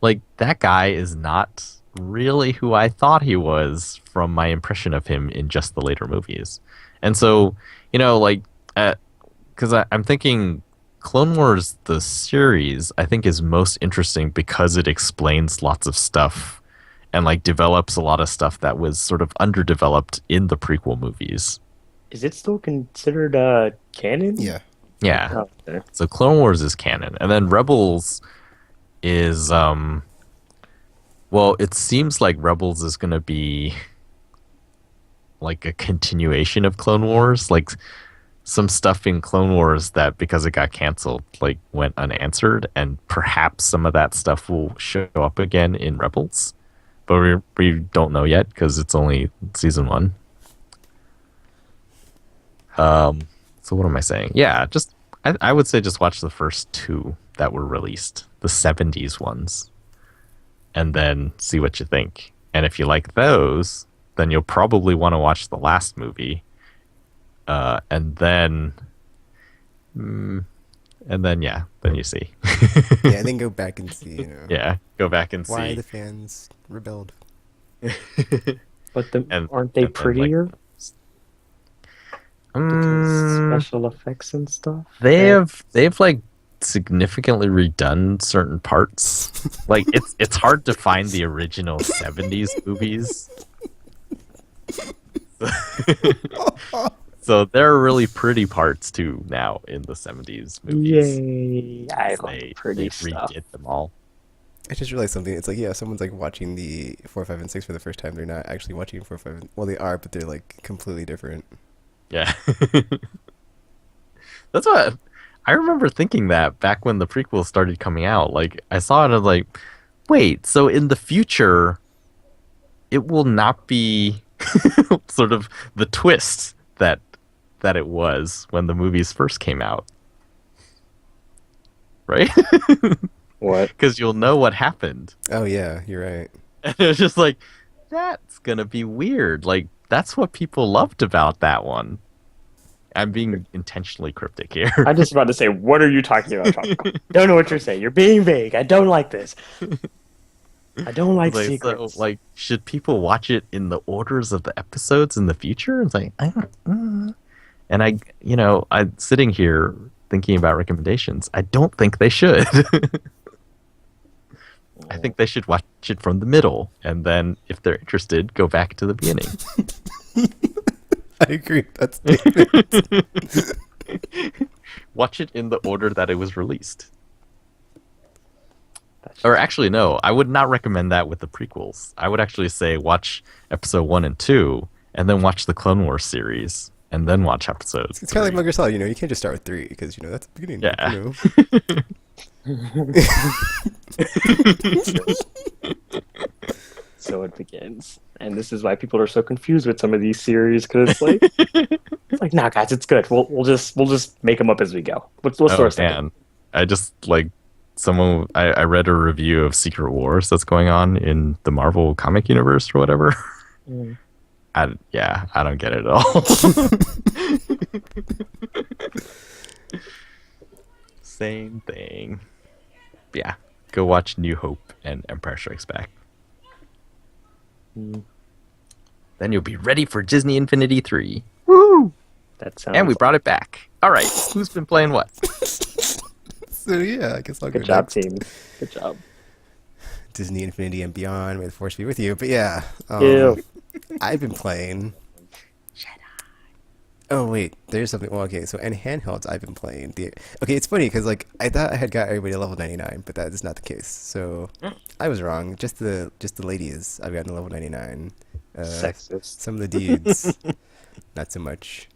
like that guy is not really who I thought he was from my impression of him in just the later movies. And so, because I'm thinking Clone Wars, the series, I think is most interesting because it explains lots of stuff and like develops a lot of stuff that was sort of underdeveloped in the prequel movies. Is it still considered canon? Yeah. Yeah. Oh, okay. So Clone Wars is canon. And then Rebels is well, it seems like Rebels is going to be like a continuation of Clone Wars, like some stuff in Clone Wars that because it got canceled like went unanswered, and perhaps some of that stuff will show up again in Rebels. But we don't know yet because it's only season 1. So what am I saying? Yeah, just I would say just watch the first 2 that were released, the 70s ones, and then see what you think. And if you like those, then you'll probably want to watch the last movie, and then then you see. Yeah, and then go back and see, Yeah, go back and why see. the fans rebelled. But And- aren't they and then, like, prettier? Because Mm, special effects and stuff. they've like significantly redone certain parts. Like it's hard to find the original 70s movies. So there are really pretty parts too now in the 70s movies. Yay! I They like pretty stuff. redid them all. I just realized something. It's like, yeah, someone's like watching the 4, 5, and 6 for the first time. They're not actually watching 4, 5. Well, they are, but they're like completely different. Yeah. That's what I remember thinking that back when the prequels started coming out. Like I saw it and I was like, wait, so in the future it will not be sort of the twist that it was when the movies first came out. Right? What? Because you'll know what happened. Oh yeah, you're right. And it was just like, that's gonna be weird. Like, that's what people loved about that one. I'm being intentionally cryptic here. I'm just about to say, what are you talking about? Don't know what you're saying. You're being vague. I don't like this. I don't like Like, secrets. so, like, should people watch it in the orders of the episodes in the future? It's like, I don't. And I'm sitting here thinking about recommendations. I don't think they should. I think they should watch it from the middle, and then, if they're interested, go back to the beginning. I agree with that statement. Watch it in the order that it was released. Or actually, no, I would not recommend that with the prequels. I would actually say watch episode 1 and 2, and then watch the Clone Wars series, and then watch episodes. It's kind of like Metal Gear Solid, you can't just start with 3 because that's the beginning. Yeah. So it begins, and this is why people are so confused with some of these series, because it's like, nah, guys, it's good. We'll just make them up as we go. What's Oh, source man. I just, I read a review of Secret Wars that's going on in the Marvel comic universe or whatever. Mm. I don't get it at all. Same thing. Yeah, go watch New Hope and Empire Strikes Back. Mm. Then you'll be ready for Disney Infinity 3. Woo! That sounds. And we brought it back. All right, who's been playing what? So yeah, I guess I'll go Good job, next. team. Good job. Disney Infinity and Beyond, may the force be with you. But yeah, Ew. I've been playing. Oh wait, there's something. Well, okay, so in handhelds, I've been playing Okay, it's funny because I thought I had got everybody to level 99, but that is not the case. So I was wrong. Just the ladies, I've gotten to level 99. Sexist. Some of the dudes, not so much.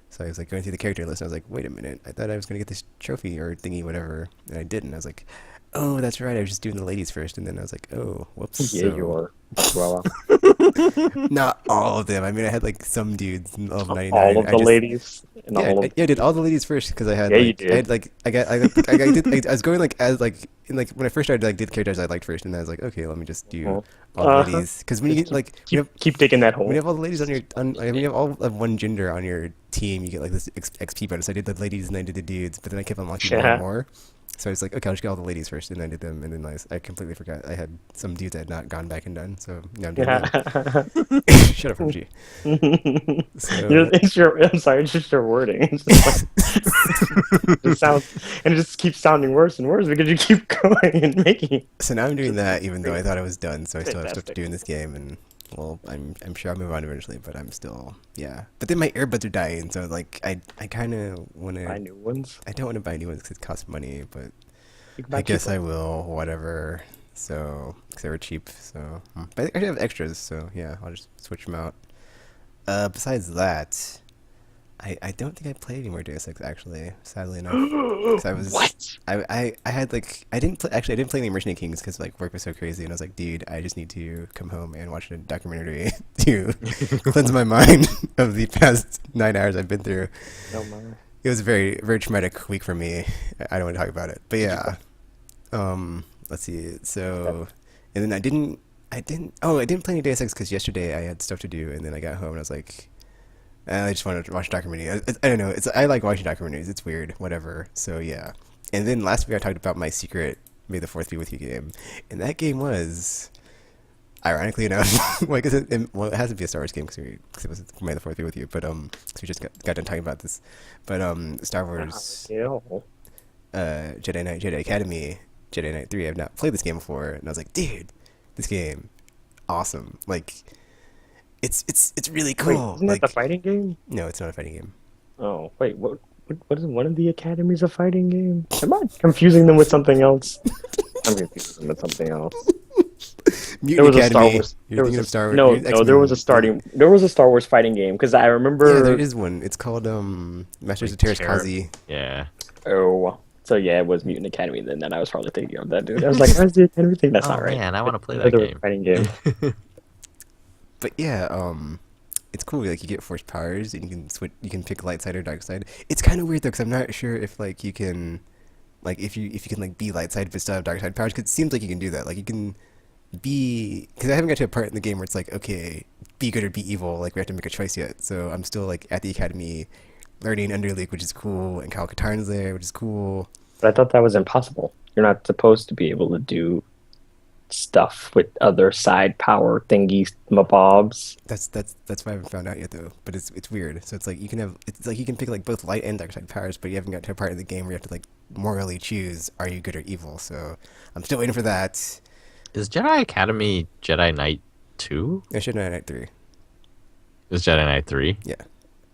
So I was like going through the character list, and I was like, wait a minute, I thought I was gonna get this trophy or thingy, whatever, and I didn't. I was like, oh, that's right, I was just doing the ladies first, and then I was like, oh, whoops. Yeah, you are. Well, Not all of them. I mean, I had like some dudes in level 99. all of the ladies. And Yeah, all of, I did all the ladies first because I had. Yeah, like, you did. I had like I was going like as like in like when I first started did the characters I liked first, and then I was like, okay, let me just do all the ladies because when you get like keep digging that hole. when you have all the ladies on your when you have all of one gender on your team, you get like this XP bonus. I did the ladies and I did the dudes, but then I kept unlocking more and more. So I was like, okay, I'll just get all the ladies first, and I did them, and then I completely forgot I had some dudes I had not gone back and done. So now I'm doing that. Shut up, G. So, I'm sorry, it's just your wording. It's just it sounds, and it just keeps sounding worse and worse because you keep going and making it. so now I'm doing that, even though I thought I was done. So I still have stuff to do in this game, and well, I'm sure I'll move on eventually, but I'm still But then my earbuds are dying, so like I kind of want to Buy new ones. I don't want to buy new ones because it costs money, but You can buy I guess cheap I will. Whatever. So because they were cheap, so but I have extras, so yeah, I'll just switch them out. Besides that, I don't think I played any more Deus Ex actually. Sadly enough, 'cause I was What? I had like I didn't play any Mercenary Kings because like work was so crazy, and I was like, dude, I just need to come home and watch a documentary to cleanse my mind of the past 9 hours I've been through. No matter. It was a very very traumatic week for me. I don't want to talk about it, but yeah. Let's see. So, and then I didn't play any Deus Ex because yesterday I had stuff to do, and then I got home and I was like, I just wanted to watch a documentary. I don't know. I like watching documentaries. It's weird. Whatever. So yeah. And then last week I talked about my secret May the Fourth Be With You game, and that game was, ironically enough, well, I guess it has to be a Star Wars game because it was May the Fourth Be With You. But because we just got done talking about this, but Star Wars, Jedi Knight, Jedi Academy, Jedi Knight 3. I've not played this game before, and I was like, dude, this game, awesome. Like, it's really cool. Wait, isn't like, that the fighting game? No, it's not a fighting game. Oh, wait, what is one of the academies a fighting game? Am I confusing them with something else? I'm confusing them with something else. Mutant There was Academy. a Star Wars. You're thinking of Star Wars. No, X-Men. there was a Star Wars fighting game because I remember. Yeah, there is one. It's called Masters of Terrace Kazi. Yeah. Oh, so yeah, it was Mutant Academy. Then I was probably thinking of that dude. I was like, "Where's the Academy thing?" That's Oh, not right. man, I want to play that There was game. a fighting game. But yeah, it's cool. Like you get force powers, and you can switch. You can pick light side or dark side. It's kind of weird though, because I'm not sure if like you can, like if you can like be light side but still have dark side powers. Because it seems like you can do that. Like you can be. Because I haven't got to a part in the game where it's like, okay, be good or be evil. Like we have to make a choice yet. So I'm still like at the academy, learning Underleague, which is cool, and Kyle Katarn's there, which is cool. But I thought that was impossible. You're not supposed to be able to do stuff with other side power thingies, mabobs. That's why I haven't found out yet though. But it's weird. So it's like you can pick like both light and dark side powers, but you haven't got to a part of the game where you have to like morally choose, are you good or evil? So I'm still waiting for that. Is Jedi Academy Jedi Knight 2? It should Jedi Knight 3. Is Jedi Knight 3? Yeah.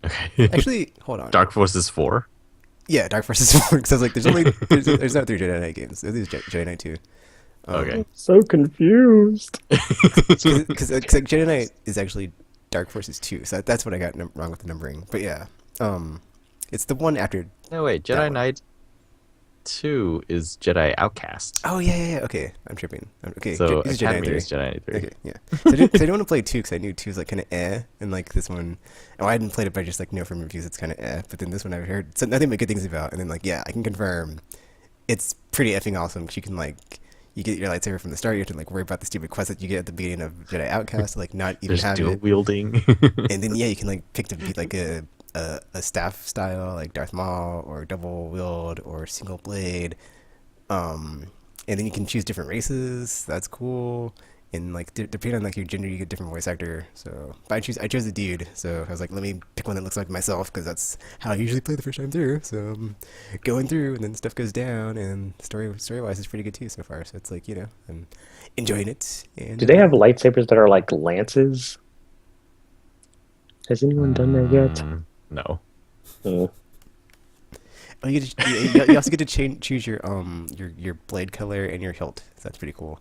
Okay. Actually, hold on. Dark Forces 4? Yeah, Dark Forces 4. Because I was like, there's not 3 Jedi Knight games. There's Jedi Knight 2. Okay. So confused. Because Jedi Knight is actually Dark Forces 2. So that's what I got wrong with the numbering. But yeah, it's the one after. No, wait. Jedi Knight 2 is Jedi Outcast. Oh yeah. Okay, I'm tripping. Okay, So it's Academy Jedi is Jedi Knight 3. Okay, yeah. So I didn't want to play 2 because I knew 2 was like kind of and like this one. Oh, I hadn't played it, but I just like know from reviews it's kind of But then this one I've heard nothing but good things about, and then like yeah, I can confirm it's pretty effing awesome because you can like. You get your lightsaber from the start. You have to like worry about the stupid quest that you get at the beginning of Jedi Outcast, like not even There's have dual it. wielding. And then yeah, you can like pick to be like a staff style like Darth Maul or double wield or single blade. And then you can choose different races. That's cool. And like depending on like your gender, you get different voice actor. So, but I chose a dude. So I was like, let me pick one that looks like myself because that's how I usually play the first time through. So I'm going through, and then stuff goes down, and story wise is pretty good too so far. So it's like I'm enjoying it. And Do they have lightsabers that are like lances? Has anyone done that yet? No. Mm. Oh, you also get to choose your blade color and your hilt. So that's pretty cool.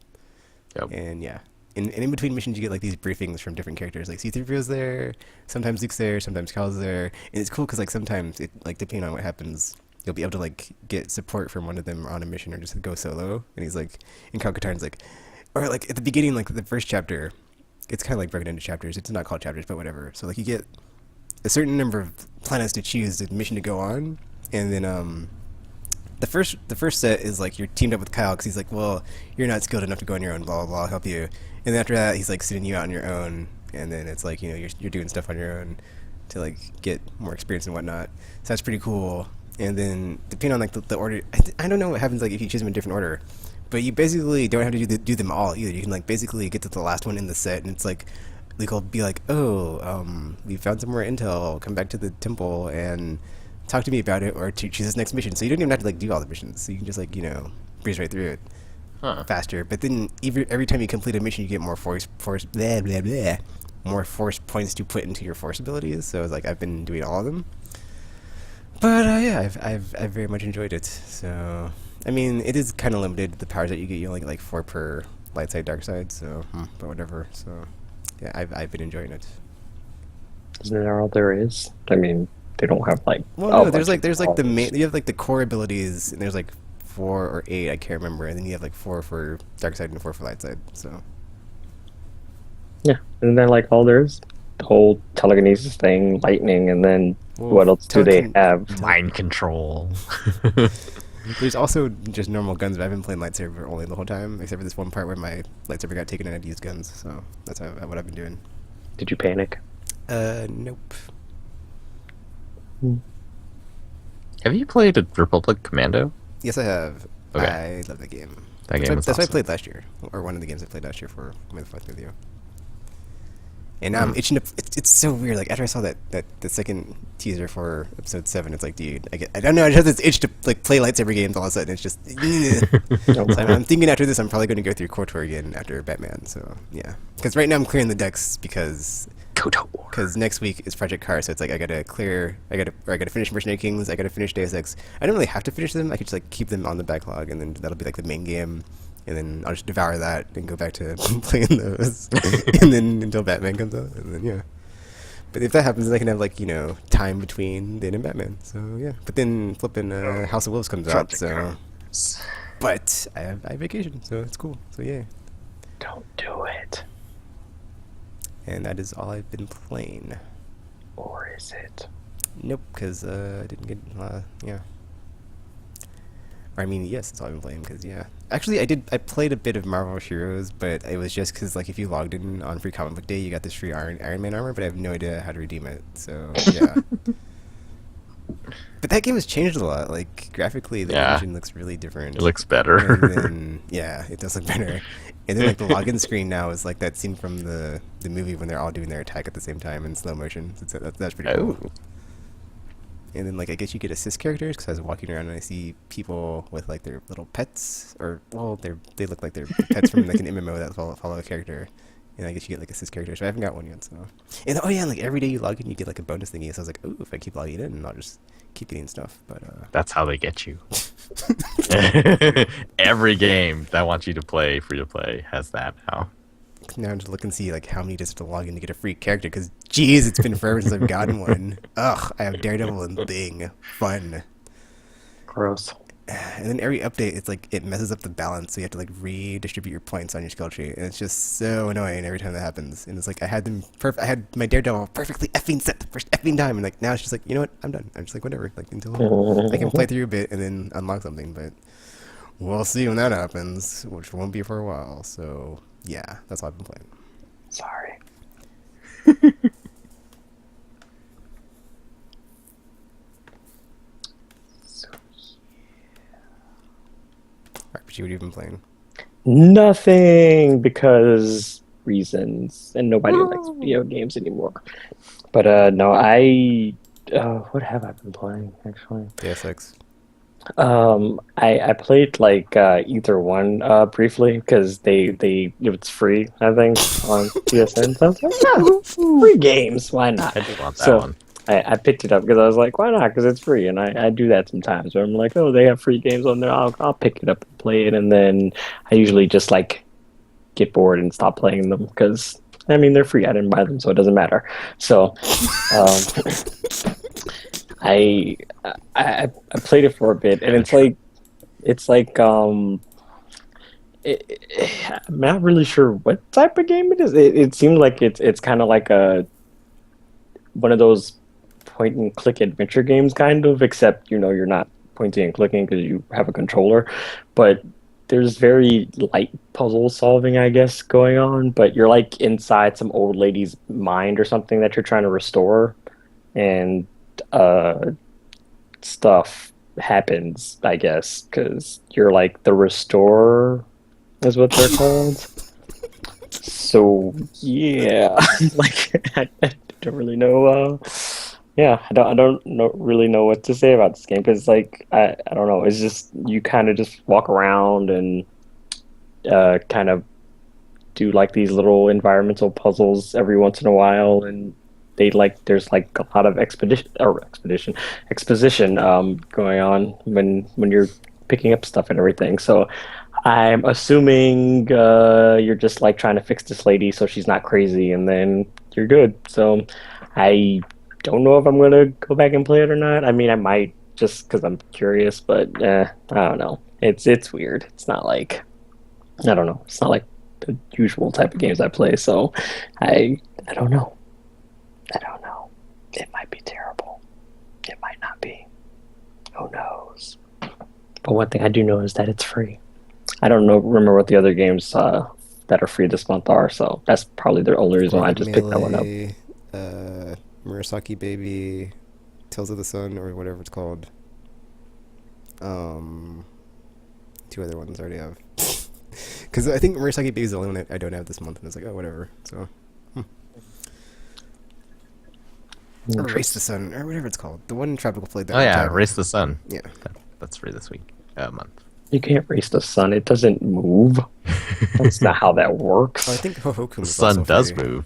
Yep. And yeah, in between missions, you get like these briefings from different characters. Like C-3PO's there, sometimes Luke's there, sometimes Kyle's there, and it's cool because like sometimes it like depending on what happens, you'll be able to like get support from one of them on a mission or just go solo. And he's like, in Kyle Katarn's like, or like at the beginning, like the first chapter, it's kind of like broken into chapters. It's not called chapters, but whatever. So like you get a certain number of planets to choose the mission to go on, and then the first set is like you're teamed up with Kyle because he's like, well, you're not skilled enough to go on your own, blah blah blah, I'll help you. And then after that, he's like sending you out on your own, and then it's like you're doing stuff on your own to like get more experience and whatnot. So that's pretty cool. And then depending on like the order, I don't know what happens like if you choose them in different order, but you basically don't have to do them all either. You can like basically get to the last one in the set, and it's like Luke will be like, oh, we found some more intel, come back to the temple and talk to me about it, or to choose this next mission. So you don't even have to like do all the missions. So you can just like breeze right through it faster. But then every time you complete a mission, you get more force blah blah blah, more force points to put into your force abilities. So it's like I've been doing all of them. But yeah, I've very much enjoyed it. So I mean, it is kind of limited. The powers that you get, you only get like 4 per light side, dark side. So but whatever. So yeah, I've been enjoying it. Isn't that all there is? I mean, they don't have like. Well, no, there's like the main. You have like the core abilities, and there's like 4 or 8, I can't remember, and then you have like 4 for dark side and 4 for light side. So Yeah, isn't that like all there is? The whole telekinesis thing, lightning, and then what else do they have? Mind control. There's also just normal guns, but I've been playing lightsaber only the whole time, except for this one part where my lightsaber got taken and I had to use guns. So that's what I've been doing. Did you panic? Nope. Have you played a Republic Commando? Yes, I have. Okay. I love that game. That game is That's what I awesome. played last year, or one of the games I played last year for My Fun With You. And now I'm itching to. It's so weird. Like after I saw that the second teaser for episode 7, it's like, dude, I don't know. I just have this itch to like play lightsaber games all of a sudden. It's just. So I'm thinking after this, I'm probably going to go through KOTOR again after Batman. So yeah, because right now I'm clearing the decks because next week is Project Car, so it's like I gotta finish Mercenary Kings. I gotta finish Deus Ex. I don't really have to finish them. I could just like keep them on the backlog, and then that'll be like the main game. And then I'll just devour that and go back to playing those, and then until Batman comes out, and then yeah. But if that happens, then I can have like time between then and Batman. So yeah. But then flipping House of Wolves comes out, so. But I have vacation, so it's cool. So yeah. Don't do it. And that is all I've been playing. Or is it? Nope, because I didn't get yeah. Or I mean, yes, that's all I've been playing. Because yeah, actually, I played a bit of Marvel Heroes, but it was just because like if you logged in on Free Comic Book Day, you got this free Iron Man armor, but I have no idea how to redeem it. So yeah. But that game has changed a lot. Like graphically, the engine looks really different. It looks better. And then, yeah, it does look better. And then like the login screen now is like that scene from the movie when they're all doing their attack at the same time in slow motion. That's pretty cool. Oh. And then like I guess you get assist characters because I was walking around and I see people with like their little pets, or well they look like they're pets from like an MMO that follow a character. And I guess you get like assist characters. So I haven't got one yet. So and oh yeah, like every day you log in, you get like a bonus thingy. So I was like, ooh, if I keep logging in, I'll just keep getting stuff. But That's how they get you. Every game that wants you to play free to play has that now. now I'm just looking to see like how many days to log in to get a free character. Because geez, it's been forever since I've gotten one. Ugh, I have Daredevil and Thing. Fun. Gross. And then every update, it's like it messes up the balance, so you have to like redistribute your points on your skill tree, and it's just so annoying every time that happens. And it's like I had my Daredevil perfectly effing set the first effing time, and like now it's just like, you know what, I'm done. I'm just like whatever, like until I can play through a bit and then unlock something. But we'll see when that happens, which won't be for a while. So yeah, that's all I've been playing. Sorry. Alright, but you would even playing? Nothing, because reasons, and nobody likes video games anymore. But no, what have I been playing actually? Deus Ex. I played like Ether One briefly because it's free, I think, on PSN. So I was like, yeah, free games, why not? I do want that one. I picked it up because I was like, why not? Because it's free, and I do that sometimes. Where I'm like, oh, they have free games on there. I'll pick it up and play it, and then I usually just like get bored and stop playing them because I mean they're free. I didn't buy them, so it doesn't matter. So I played it for a bit, and it's like I'm not really sure what type of game it is. It seemed like it's kind of like one of those point and click adventure games, kind of, except you're not pointing and clicking because you have a controller, but there's very light puzzle solving, I guess, going on, but you're like inside some old lady's mind or something that you're trying to restore, and stuff happens, I guess, because you're like the restorer is what they're called. So yeah, like I don't really know. I don't really know what to say about this game because like I don't know. It's just you kind of just walk around and kind of do like these little environmental puzzles every once in a while, and there's like a lot of exposition going on when you're picking up stuff and everything. So I'm assuming you're just like trying to fix this lady so she's not crazy, and then you're good. So I don't know if I'm gonna go back and play it or not. I mean, I might just because I'm curious, but I don't know. It's weird. It's not like I don't know. It's not like the usual type of games I play. So I don't know. I don't know. It might be terrible. It might not be. Who knows? But one thing I do know is that it's free. I don't remember what the other games that are free this month are, so that's probably the only reason why I just picked that one up. Murasaki Baby, Tales of the Sun, or whatever it's called. 2 other ones I already have. Because I think Murasaki Baby is the only one that I don't have this month, and it's like, oh, whatever. So, or Race the Sun, or whatever it's called. The one Tropical played that. Oh yeah, Race the Sun. Yeah, that's free this week. Month. You can't race the sun. It doesn't move. That's not how that works. Oh, I think Hohokum The is sun also does free. move.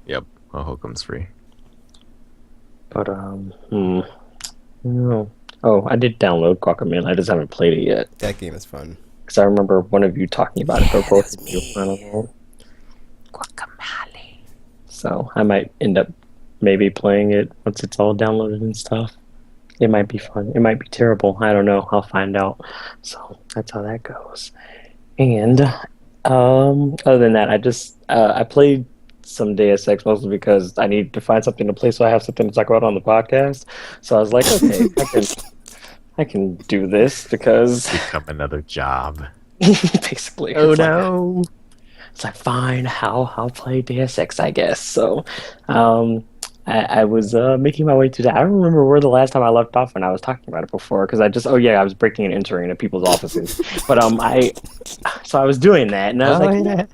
Yep, Hohokum's free. But no. Oh, I did download Guacamelee. I just haven't played it yet. That game is fun. Because I remember one of you talking about it. They're both Guacamelee. So I might end up maybe playing it once it's all downloaded and stuff. It might be fun. It might be terrible. I don't know. I'll find out. So that's how that goes. And other than that, I played some Deus Ex mostly because I needed to find something to play, so I have something to talk about on the podcast. So I was like, okay, I can do this because Become another job. basically. Oh it's no! It's like fine. I'll play Deus Ex, I guess. So I was making my way through that. I don't remember where the last time I left off when I was talking about it before, because I was breaking and entering into people's offices. But so I was doing that, and I was Oh, like, yeah.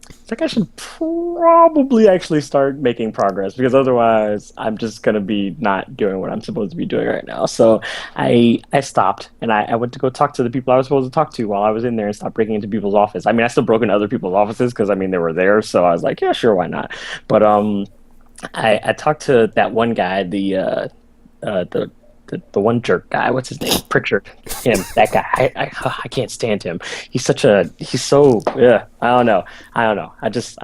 it's like I should probably actually start making progress because otherwise I'm just gonna be not doing what I'm supposed to be doing right now. So I stopped and I went to go talk to the people I was supposed to talk to while I was in there and stopped breaking into people's office. I mean, I still broke into other people's offices because I mean they were there, so I was like, yeah, sure, why not? But I talked to that one guy, the the one jerk guy. What's his name? Pritchard. Him. That guy. I can't stand him. He's so. Yeah. I don't know. I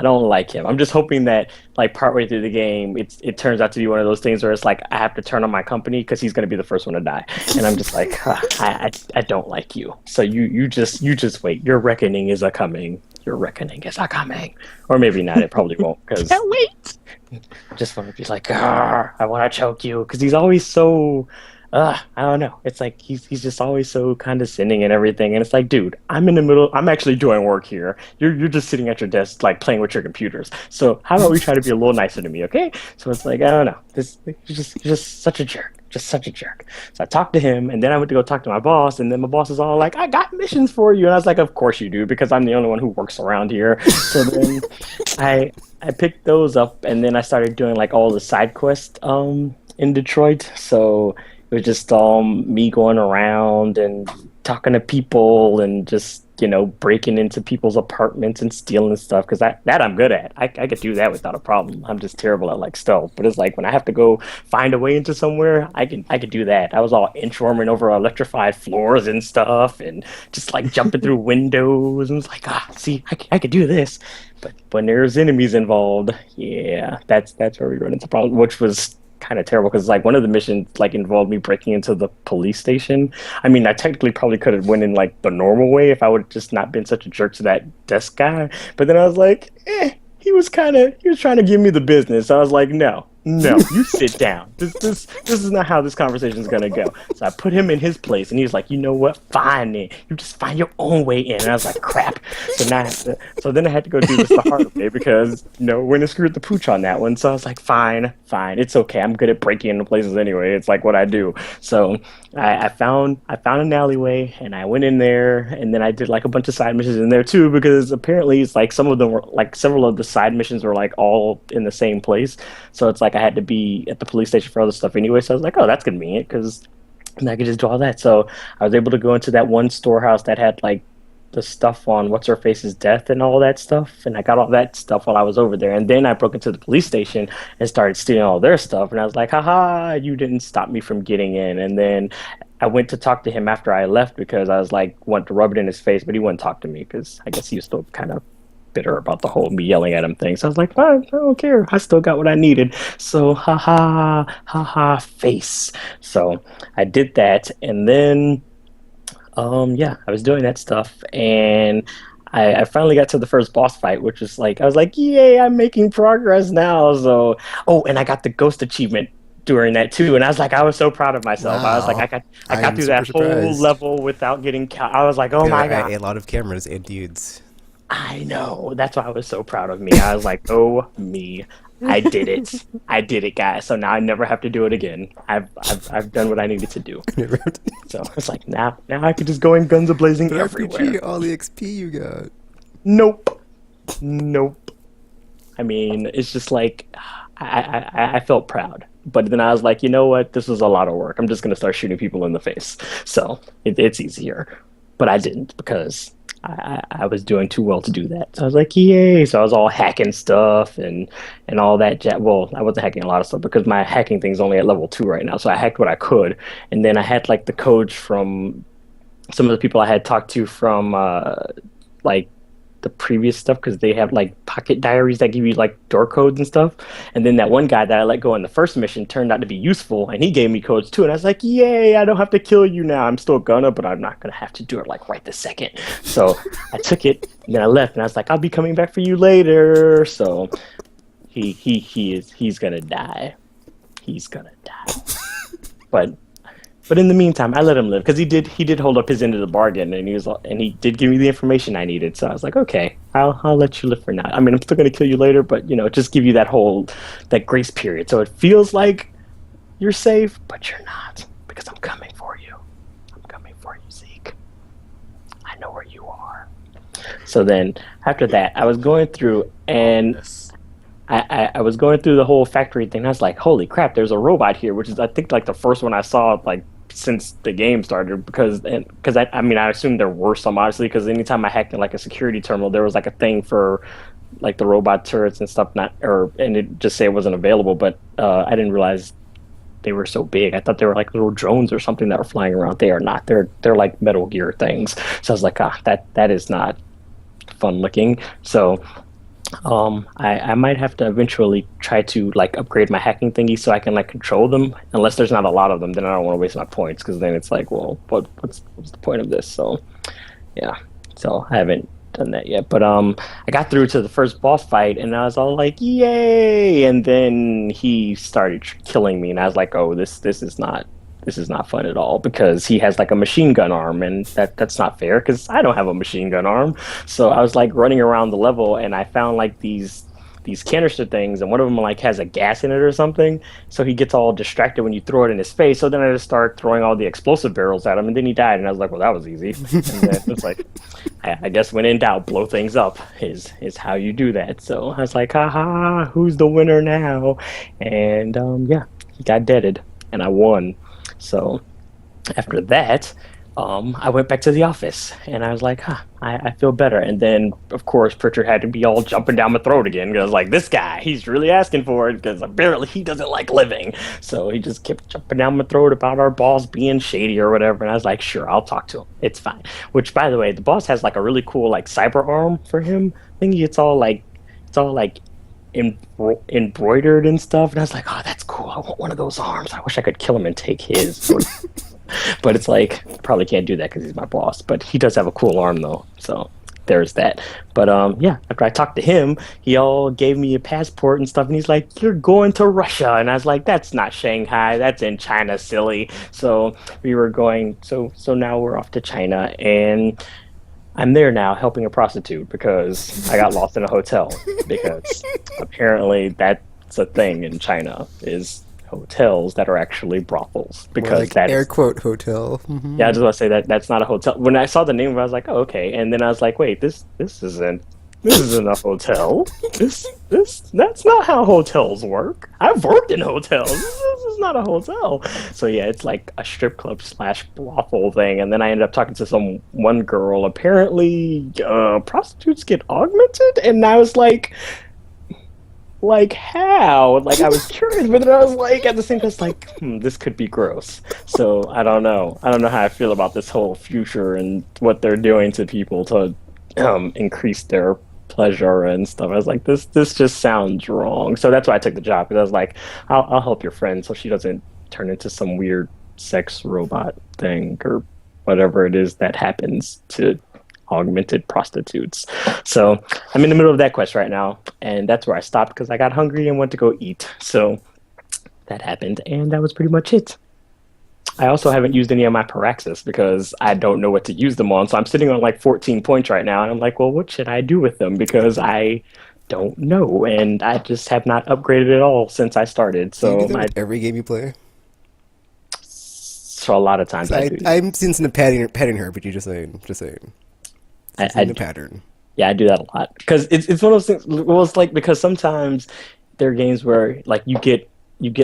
don't like him. I'm just hoping that like partway through the game, it turns out to be one of those things where it's like I have to turn on my company because he's going to be the first one to die, and I'm just like I don't like you. So you just wait. Your reckoning is a coming. Your reckoning is a coming. Or maybe not. It probably won't because. Can't wait. Just want to be like, I want to choke you because he's always so. I don't know. It's like he's just always so condescending and everything, and it's like, dude, I'm in the middle. I'm actually doing work here. You're just sitting at your desk, like playing with your computers. So how about we try to be a little nicer to me, okay? So it's like I don't know. You're just such a jerk. Just such a jerk. So I talked to him, and then I went to go talk to my boss, and then my boss is all like, I got missions for you. And I was like, of course you do, because I'm the only one who works around here. So then I picked those up, and then I started doing like all the side quests in Detroit. So it was just me going around and talking to people and just, breaking into people's apartments and stealing stuff because that I'm good at. I could do that without a problem. I'm just terrible at like stealth. But it's like when I have to go find a way into somewhere, I could do that. I was all inchworming over electrified floors and stuff and just like jumping through windows and it's like, see, I could do this. But when there's enemies involved, yeah, that's where we run into problems, which was kind of terrible because like one of the missions like involved me breaking into the police station. I mean, I technically probably could have went in like the normal way if I would have just not been such a jerk to that desk guy. But then I was like, he was trying to give me the business. I was like, no, you sit down. This is not how this conversation is gonna go. So I put him in his place, and he was like, you know what? Fine, then. You just find your own way in. And I was like, crap. So then I had to go do this the hard way because we're gonna screw the pooch on that one. So I was like, fine, it's okay. I'm good at breaking into places anyway. It's like what I do. So I found an alleyway, and I went in there, and then I did like a bunch of side missions in there too because apparently it's like some of them were like several of the side missions were like all in the same place. So it's like I had to be at the police station for other stuff anyway. So I was like, oh, that's convenient because I could just do all that. So I was able to go into that one storehouse that had like the stuff on what's her face's death and all that stuff, and I got all that stuff while I was over there. And then I broke into the police station and started stealing all their stuff. And I was like, haha, you didn't stop me from getting in. And then I went to talk to him after I left because I was like, wanted to rub it in his face, but he wouldn't talk to me because I guess he was still kind of bitter about the whole me yelling at him thing. So I was like, fine, I don't care. I still got what I needed. So face. So I did that, and then I was doing that stuff, and I finally got to the first boss fight, which was like I was like, yay, I'm making progress now. So and I got the ghost achievement during that too, and I was so proud of myself. Wow. I was like, I got through that whole level without getting I was like, oh my god, a lot of cameras and dudes. I know. That's why I was so proud of me. I was like, oh me, I did it. I did it, guys. So now I never have to do it again. I've done what I needed to do. So it's like now I could just go in guns a-blazing everywhere. RPG, all the XP you got. Nope. I mean, it's just like I felt proud. But then I was like, you know what? This was a lot of work. I'm just gonna start shooting people in the face. So it's easier. But I didn't because I was doing too well to do that. So I was like, yay. So I was all hacking stuff and all that. Well, I wasn't hacking a lot of stuff because my hacking thing's only at level 2 right now. So I hacked what I could. And then I had like the codes from some of the people I had talked to from like the previous stuff because they have like pocket diaries that give you like door codes and stuff. And then that one guy that I let go in the first mission turned out to be useful, and he gave me codes too. And I was like, yay, I don't have to kill you now. I'm still gonna, but I'm not gonna have to do it like right this second. So I took it, and then I left, and I was like, I'll be coming back for you later. So he's gonna die. He's gonna die. But But in the meantime, I let him live because he did hold up his end of the bargain, and he did give me the information I needed. So I was like, okay, I'll let you live for now. I mean, I'm still gonna kill you later, but just give you that grace period, so it feels like you're safe, but you're not, because I'm coming for you. I'm coming for you, Zeke. I know where you are. So then after that, I was going through and Yes. I was going through the whole factory thing. I was like, holy crap, there's a robot here, which is I think like the first one I saw like since the game started because I mean I assumed there were some obviously because anytime I hacked in like a security terminal there was like a thing for like the robot turrets and stuff and it just say it wasn't available, but I didn't realize they were so big. I thought they were like little drones or something that were flying around. They are not. They're like Metal Gear things. So I was like, that is not fun looking. So I might have to eventually try to like upgrade my hacking thingy so I can like control them. Unless there's not a lot of them, then I don't want to waste my points because then it's like, well, what's the point of this? So yeah, so I haven't done that yet. But I got through to the first boss fight and I was all like, yay! And then he started killing me, and I was like, oh, this is not fun at all because he has like a machine gun arm, and that's not fair because I don't have a machine gun arm. So I was like running around the level, and I found like these canister things, and one of them like has a gas in it or something. So he gets all distracted when you throw it in his face. So then I just start throwing all the explosive barrels at him, and then he died. And I was like, well, that was easy. And then it's like, I guess when in doubt, blow things up is how you do that. So I was like, haha, who's the winner now? And yeah, he got deaded, and I won. So after that, I went back to the office and I was like, I feel better. And then, of course, Pritchard had to be all jumping down my throat again because, like, this guy, he's really asking for it because apparently he doesn't like living. So he just kept jumping down my throat about our boss being shady or whatever. And I was like, sure, I'll talk to him. It's fine. Which, by the way, the boss has like a really cool, like, cyber arm for him. I think it's all like embroidered and stuff. And I was like, oh, that's cool. I want one of those arms. I wish I could kill him and take his. But it's like, probably can't do that because he's my boss. But he does have a cool arm, though. So there's that. But yeah, after I talked to him, he all gave me a passport and stuff. And he's like, you're going to Russia. And I was like, that's not Shanghai. That's in China, silly. So we were going. So now we're off to China. And I'm there now helping a prostitute because I got lost in a hotel. Because apparently that's a thing in China is hotels that are actually brothels, More because like that air is, quote hotel. Mhm. yeah, I just want to say that's not a hotel. When I saw the name of it, I was like, oh, okay. And then I was like, wait, this isn't a hotel. That's not how hotels work. I've worked in hotels. This is not a hotel. So yeah, it's like a strip club slash brothel thing. And then I ended up talking to one girl. Apparently, prostitutes get augmented, and I was like how? Like I was curious, but then I was like at the same time, it's like, this could be gross. So I don't know. I don't know how I feel about this whole future and what they're doing to people to increase their pleasure and stuff. I was like, this just sounds wrong. So that's why I took the job, because I was like, I'll help your friend so she doesn't turn into some weird sex robot thing or whatever it is that happens to augmented prostitutes. So I'm in the middle of that quest right now, and that's where I stopped because I got hungry and went to go eat. So that happened, and that was pretty much it. I also haven't used any of my Paraxis because I don't know what to use them on. So I'm sitting on like 14 points right now, and I'm like, well, what should I do with them? Because I don't know, and I just have not upgraded at all since I started. Do you do So that with every game you play? so a lot of times I do. I'm seeing some pattern here, but you just saying. I The pattern. Yeah, I do that a lot because it's one of those things. Well, it's like because sometimes there are games where like you get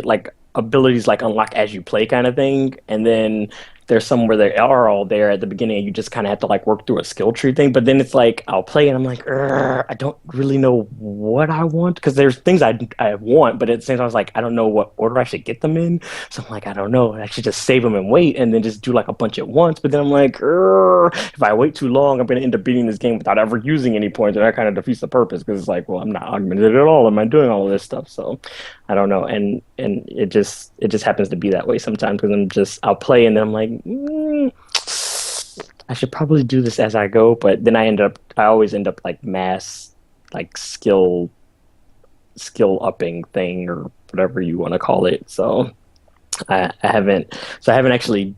like abilities like unlock as you play kind of thing, and then there's some where they are all there at the beginning, and you just kind of have to like work through a skill tree thing. But then it's like I'll play and I'm like, I don't really know what I want, because there's things I want, but at the same time I was like, I don't know what order I should get them in. So I'm like, I don't know. I should just save them and wait, and then just do like a bunch at once. But then I'm like, if I wait too long, I'm going to end up beating this game without ever using any points, and that kind of defeats the purpose, because it's like, well, I'm not augmented at all. Am I doing all of this stuff? So I don't know, and it just happens to be that way sometimes, because I'll play and then I'm like, I should probably do this as I go, but then I always end up like like skill upping thing or whatever you want to call it. So I haven't. So I haven't actually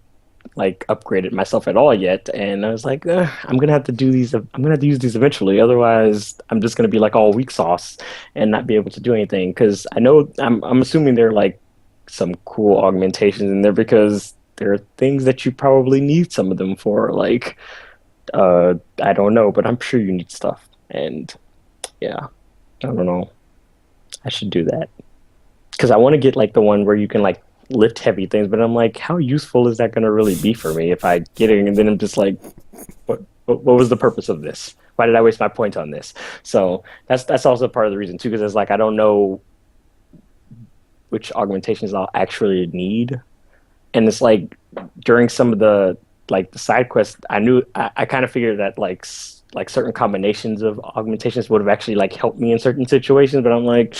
like upgraded myself at all yet, and I was like, I'm gonna have to do these. I'm gonna have to use these eventually. Otherwise, I'm just gonna be like all weak sauce and not be able to do anything. Because I know I'm assuming there are like some cool augmentations in there because there are things that you probably need some of them for. Like, I don't know, but I'm sure you need stuff. And yeah, I don't know. I should do that because I want to get like the one where you can like lift heavy things, but I'm like, how useful is that going to really be for me if I get it? And then I'm just like, what was the purpose of this? Why did I waste my point on this? So that's also part of the reason too, because it's like I don't know which augmentations I'll actually need, and it's like during some of the like the side quests, I kind of figured that like certain combinations of augmentations would have actually like helped me in certain situations, but I'm like,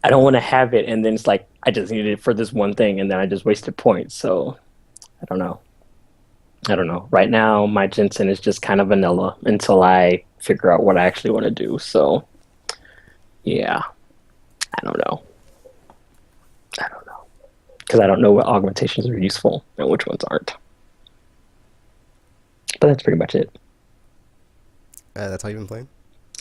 I don't want to have it, and then it's like I just needed it for this one thing, and then I just wasted points. So I don't know. I don't know. Right now, my Jensen is just kind of vanilla until I figure out what I actually want to do. So yeah, I don't know. I don't know because I don't know what augmentations are useful and which ones aren't. But that's pretty much it. That's how you've been playing?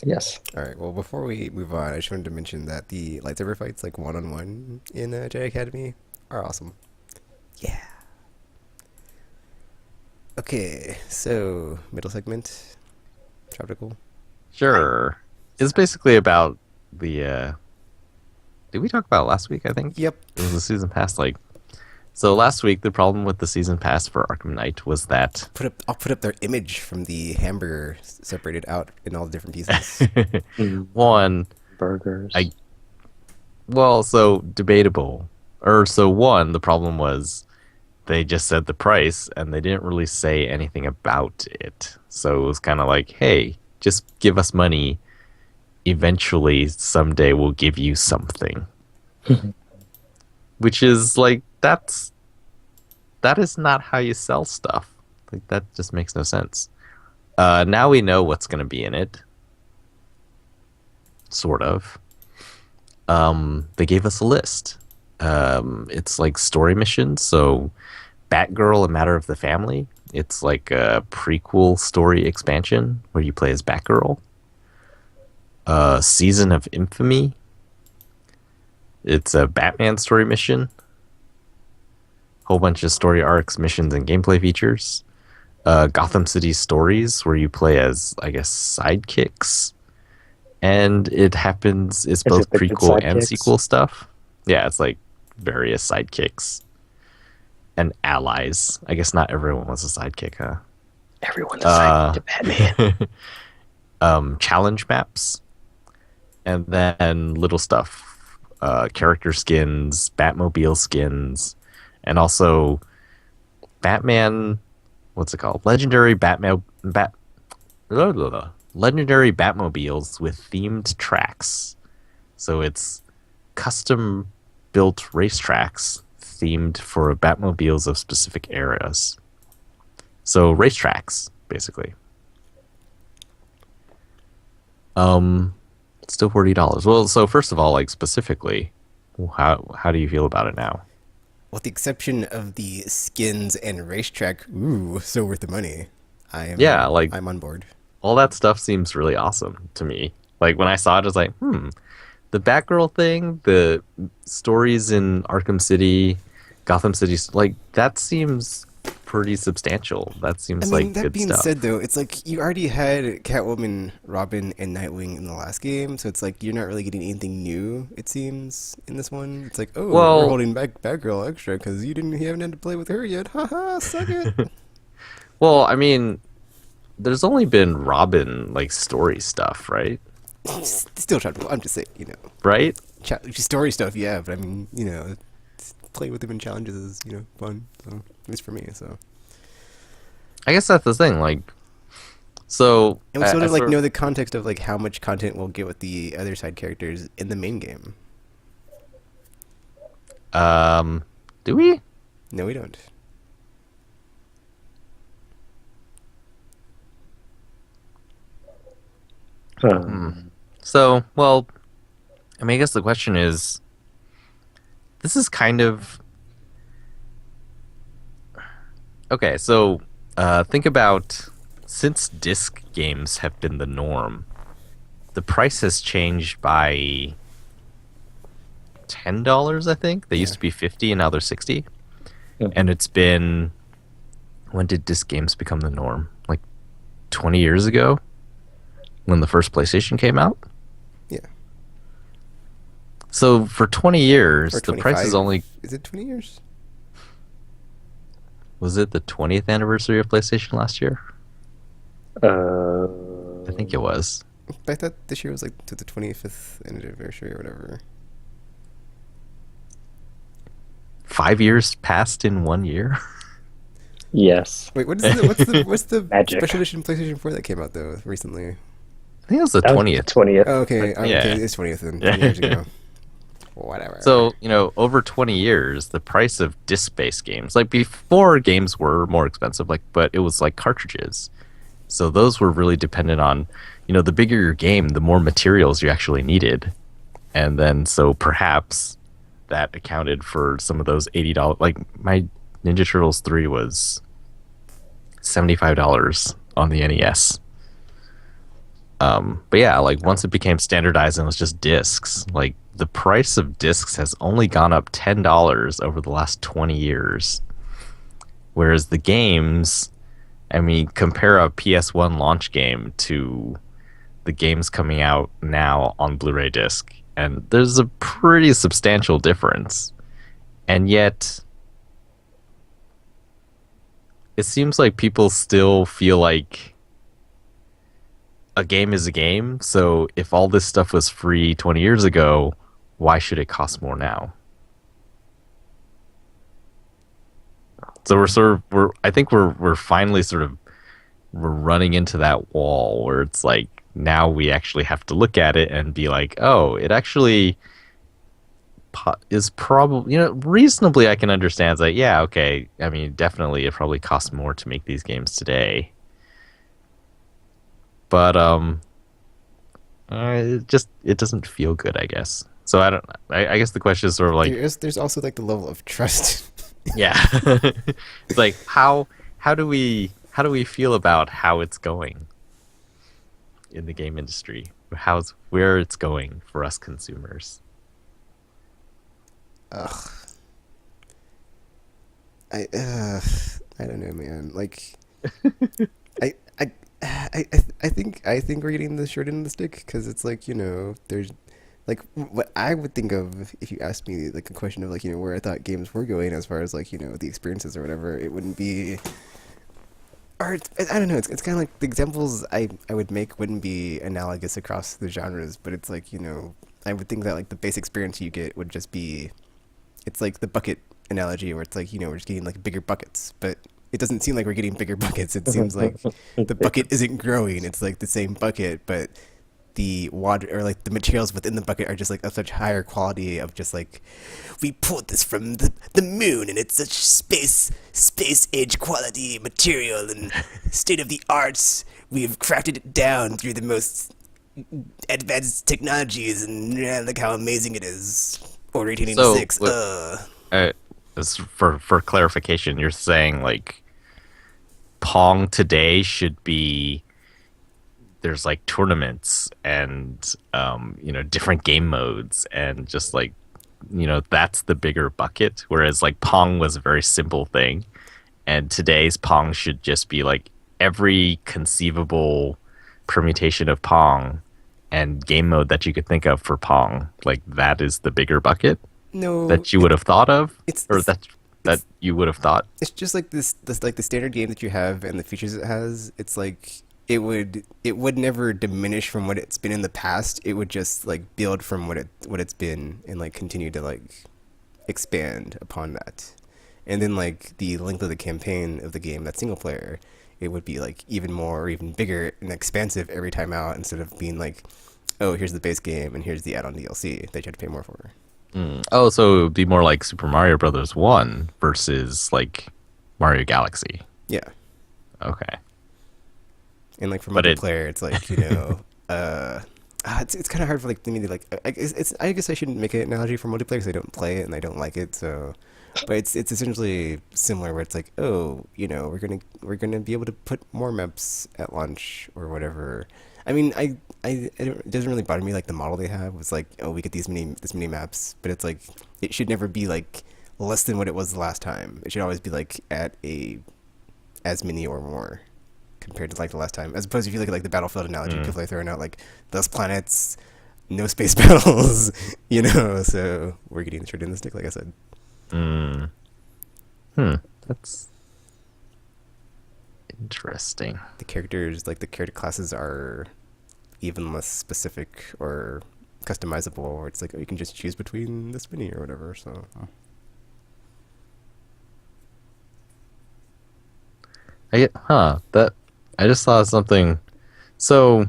Yes. All right. Well, before we move on, I just wanted to mention that the lightsaber fights, like one-on-one in Jedi Academy, are awesome. Yeah. Okay, so middle segment, tropical. Sure. It's basically about the. Did we talk about it last week? I think. Yep. It was the season pass. Like, so last week the problem with the season pass for Arkham Knight was that I'll put up their image from the hamburger separated out in all the different pieces. one, Burgers. so debatable. Or so one, the problem was they just said the price and they didn't really say anything about it. So it was kind of like, hey, just give us money. Eventually, someday we'll give you something. Which is like, that is not how you sell stuff. Like, that just makes no sense. Now we know what's going to be in it. Sort of. They gave us a list. It's like story missions. So Batgirl, A Matter of the Family. It's like a prequel story expansion where you play as Batgirl. Season of Infamy. It's a Batman story mission. Whole bunch of story arcs, missions, and gameplay features. Gotham City Stories, where you play as, I guess, sidekicks. And it's both prequel and sequel stuff. Yeah, it's like various sidekicks. And allies. I guess not everyone was a sidekick, huh? Everyone's a sidekick to Batman. Challenge maps. And then little stuff. Character skins, Batmobile skins, and also Batman, what's it called? Legendary Legendary Batmobiles with themed tracks. So it's custom built racetracks themed for Batmobiles of specific eras. So racetracks, basically. Still $40. Well, so first of all, like specifically, how do you feel about it now? With the exception of the skins and racetrack, ooh, so worth the money. I'm on board. All that stuff seems really awesome to me. Like when I saw it, I was like, the Batgirl thing, the stories in Arkham City, Gotham City, like that seems pretty substantial. That seems like good stuff. That being said, though, it's like you already had Catwoman, Robin, and Nightwing in the last game, so it's like you're not really getting anything new. It seems in this one, it's like, we're holding back Batgirl extra because you haven't had to play with her yet. Haha, suck it. Well, I mean, there's only been Robin like story stuff, right? Still trying to. I'm just saying, right? Story stuff, yeah, but I mean, play with them in challenges is fun. So at least for me. So I guess that's the thing. Like, so and we sort of like know the context of like how much content we'll get with the other side characters in the main game. Do we? No, we don't. So, well, I mean, I guess the question is, this is kind of Okay, so think about since disc games have been the norm, the price has changed by $10, I think. They used Yeah. to be 50 and now they're 60. And Mhm. it's been when did disc games become the norm? Like 20 years ago when the first PlayStation came out? Yeah. So for 20 Or years, the price is 25. only Is it 20 years? was it the 20th anniversary of PlayStation last year? Uh, I think it was. I thought this year was like to the 25th anniversary or whatever. 5 years passed in 1 year. yes, Wait, what is the what's the magic. special edition PlayStation 4 that came out though recently? I think it was the That was the 20th. 20th. Oh, okay, okay, Yeah. it's 20th then, 20 years ago. Whatever. So, over 20 years, the price of disc-based games, like before games were more expensive, like, but it was like cartridges. So those were really dependent on, the bigger your game, the more materials you actually needed. And then, so perhaps that accounted for some of those $80. Like, my Ninja Turtles 3 was $75 on the NES. But yeah, like once it became standardized and it was just discs, like the price of discs has only gone up $10 over the last 20 years. Whereas the games, I mean, compare a PS1 launch game to the games coming out now on Blu-ray disc, and there's a pretty substantial difference. And yet, it seems like people still feel like a game is a game. So if all this stuff was free 20 years ago, why should it cost more now? So I think we're finally we're running into that wall where it's like now we actually have to look at it and be like, oh, it actually is probably, reasonably I can understand. It's like, yeah, okay. I mean, definitely it probably costs more to make these games today. But it doesn't feel good, I guess. So I don't. I guess the question is sort of like, There's also like the level of trust. yeah, it's like how do we feel about how it's going in the game industry? Where it's going for us consumers? Ugh. I I don't know, man. Like I I I think we're getting the short end of the stick because it's like there's like what I would think of if you asked me like a question of like where I thought games were going as far as like the experiences or whatever. It wouldn't be or I don't know. It's kind of like the examples I would make wouldn't be analogous across the genres, but it's like I would think that like the base experience you get would just be it's like the bucket analogy where it's like we're just getting like bigger buckets, but it doesn't seem like we're getting bigger buckets. It seems like the bucket isn't growing. It's like the same bucket, but the water or like the materials within the bucket are just like of such higher quality of just like we pulled this from the moon and it's such space age quality material and state of the arts. We've crafted it down through the most advanced technologies and look how amazing it is. Or So 1886. for clarification, you're saying like Pong today should be there's like tournaments and different game modes and just like that's the bigger bucket, whereas like Pong was a very simple thing, and today's Pong should just be like every conceivable permutation of Pong and game mode that you could think of for Pong. Like that is the bigger bucket No, that you would have thought of, it's or it's that it's you would have thought. it's just like this like the standard game that you have and the features it has. It's like it would never diminish from what it's been in the past. It would just like build from what it's been and like continue to like expand upon that. And then like the length of the campaign of the game, that single player, it would be like even more or even bigger and expansive every time out instead of being like, oh, here's the base game and here's the add-on DLC that you have to pay more for. Oh, so it would be more like Super Mario Brothers 1 versus like Mario Galaxy. Yeah. Okay. And like for But it multiplayer, it's like, uh it's kind of hard for like me to like. I guess I shouldn't make an analogy for multiplayer because I don't play it and I don't like it. So, but it's essentially similar where it's like, oh, we're gonna be able to put more maps at launch or whatever. I mean, I don't, it doesn't really bother me like the model they have was like, oh, we get this many maps, but it's like it should never be like less than what it was the last time. It should always be like at a as many or more compared to like the last time. As opposed to if you look at like the Battlefield analogy, people are throwing out like those planets, no space battles, So we're getting the short end of the stick, like I said. That's interesting. The characters, like the character classes, are even less specific or customizable. Or it's like, oh, you can just choose between this many or whatever. So. That I just saw something. So,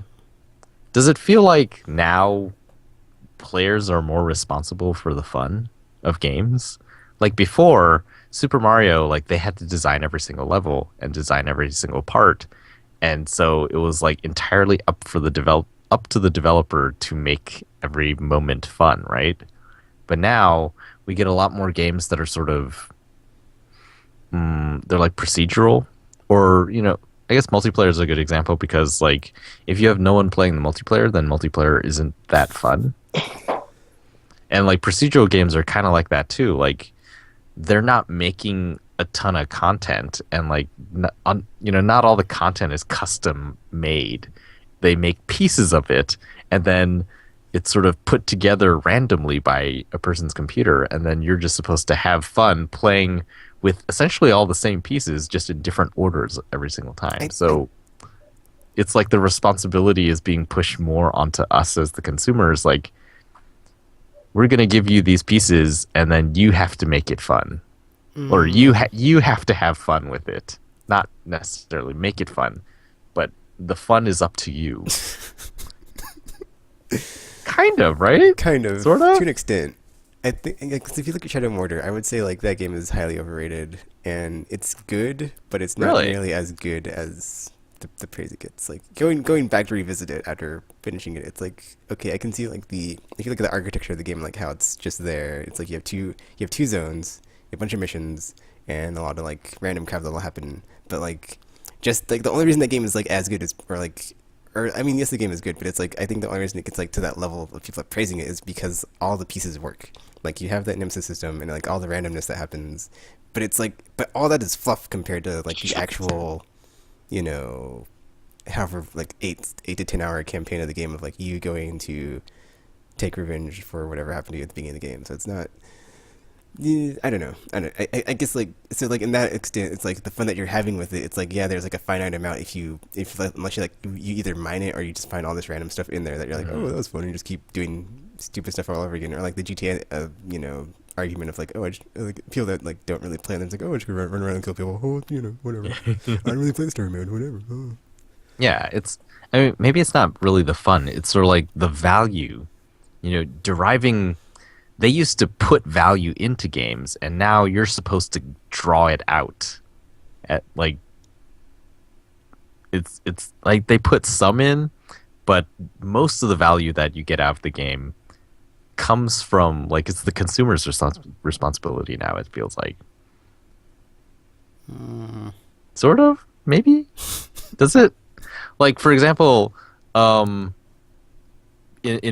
does it feel like now players are more responsible for the fun of games? Like before, Super Mario, like they had to design every single level and design every single part, and so it was like entirely up to the developer to make every moment fun, right? But now we get a lot more games that are sort of they're like procedural, or I guess multiplayer is a good example because like if you have no one playing the multiplayer, then multiplayer isn't that fun. And like procedural games are kind of like that too. Like they're not making a ton of content, and like not all the content is custom made. They make pieces of it, and then it's sort of put together randomly by a person's computer, and then you're just supposed to have fun playing with essentially all the same pieces, just in different orders every single time. So it's like the responsibility is being pushed more onto us as the consumers. Like, we're going to give you these pieces, and then you have to make it fun. Or you have to have fun with it. Not necessarily make it fun, but the fun is up to you. Kind of, right? Kind of. Sort of? To an extent. I think, because if you look at Shadow Mortar, I would say like that game is highly overrated, and it's good, but it's not nearly as good as the praise it gets. Like going back to revisit it after finishing it, it's like, okay, I can see like if you look at the architecture of the game, like how it's just there. It's like you have two zones, a bunch of missions, and a lot of like random crap that'll happen. But like just like the only reason that game is like as good as or I mean, yes, the game is good, but it's like I think the only reason it gets like to that level of people praising it is because all the pieces work. Like you have that Nemesis system and like all the randomness that happens, but it's like, but all that is fluff compared to like the actual, however like 8 to 10 hour campaign of the game of like you going to take revenge for whatever happened to you at the beginning of the game. So it's not. I don't know. I guess like so like in that extent, it's like the fun that you're having with it. It's like there's like a finite amount if unless you like you either mine it or you just find all this random stuff in there that you're like, oh, that was fun, and you just keep doing stupid stuff all over again. Or like the GTA argument of like, oh, I just, like people that like don't really play, and it's like, oh, I just gonna run around and kill people. Oh, whatever. I don't really play story mode. Whatever. Oh. Yeah, I mean, maybe it's not really the fun. It's sort of like the value, deriving. They used to put value into games, and now you're supposed to draw it out. At like, it's like they put some in, but most of the value that you get out of the game comes from like it's the consumer's responsibility now. It feels like, sort of, maybe. Does it? Like, for example, in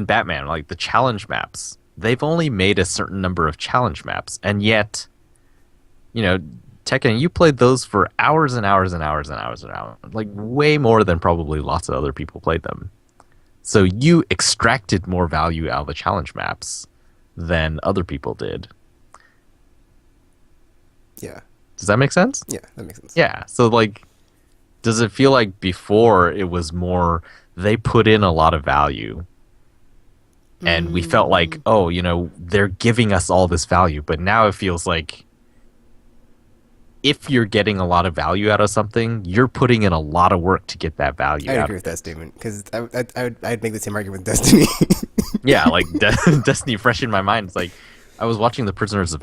Batman, like the challenge maps. They've only made a certain number of challenge maps, and yet, Tekken, you played those for hours and hours and hours and hours and hours, like way more than probably lots of other people played them. So you extracted more value out of the challenge maps than other people did. Yeah. Does that make sense? Yeah, that makes sense. Yeah. So like, does it feel like before it was more they put in a lot of value? And we felt like, oh, they're giving us all this value. But now it feels like if you're getting a lot of value out of something, you're putting in a lot of work to get that value out. I agree with that statement, because I'd make the same argument with Destiny. Yeah, like Destiny fresh in my mind. It's like I was watching the Prison of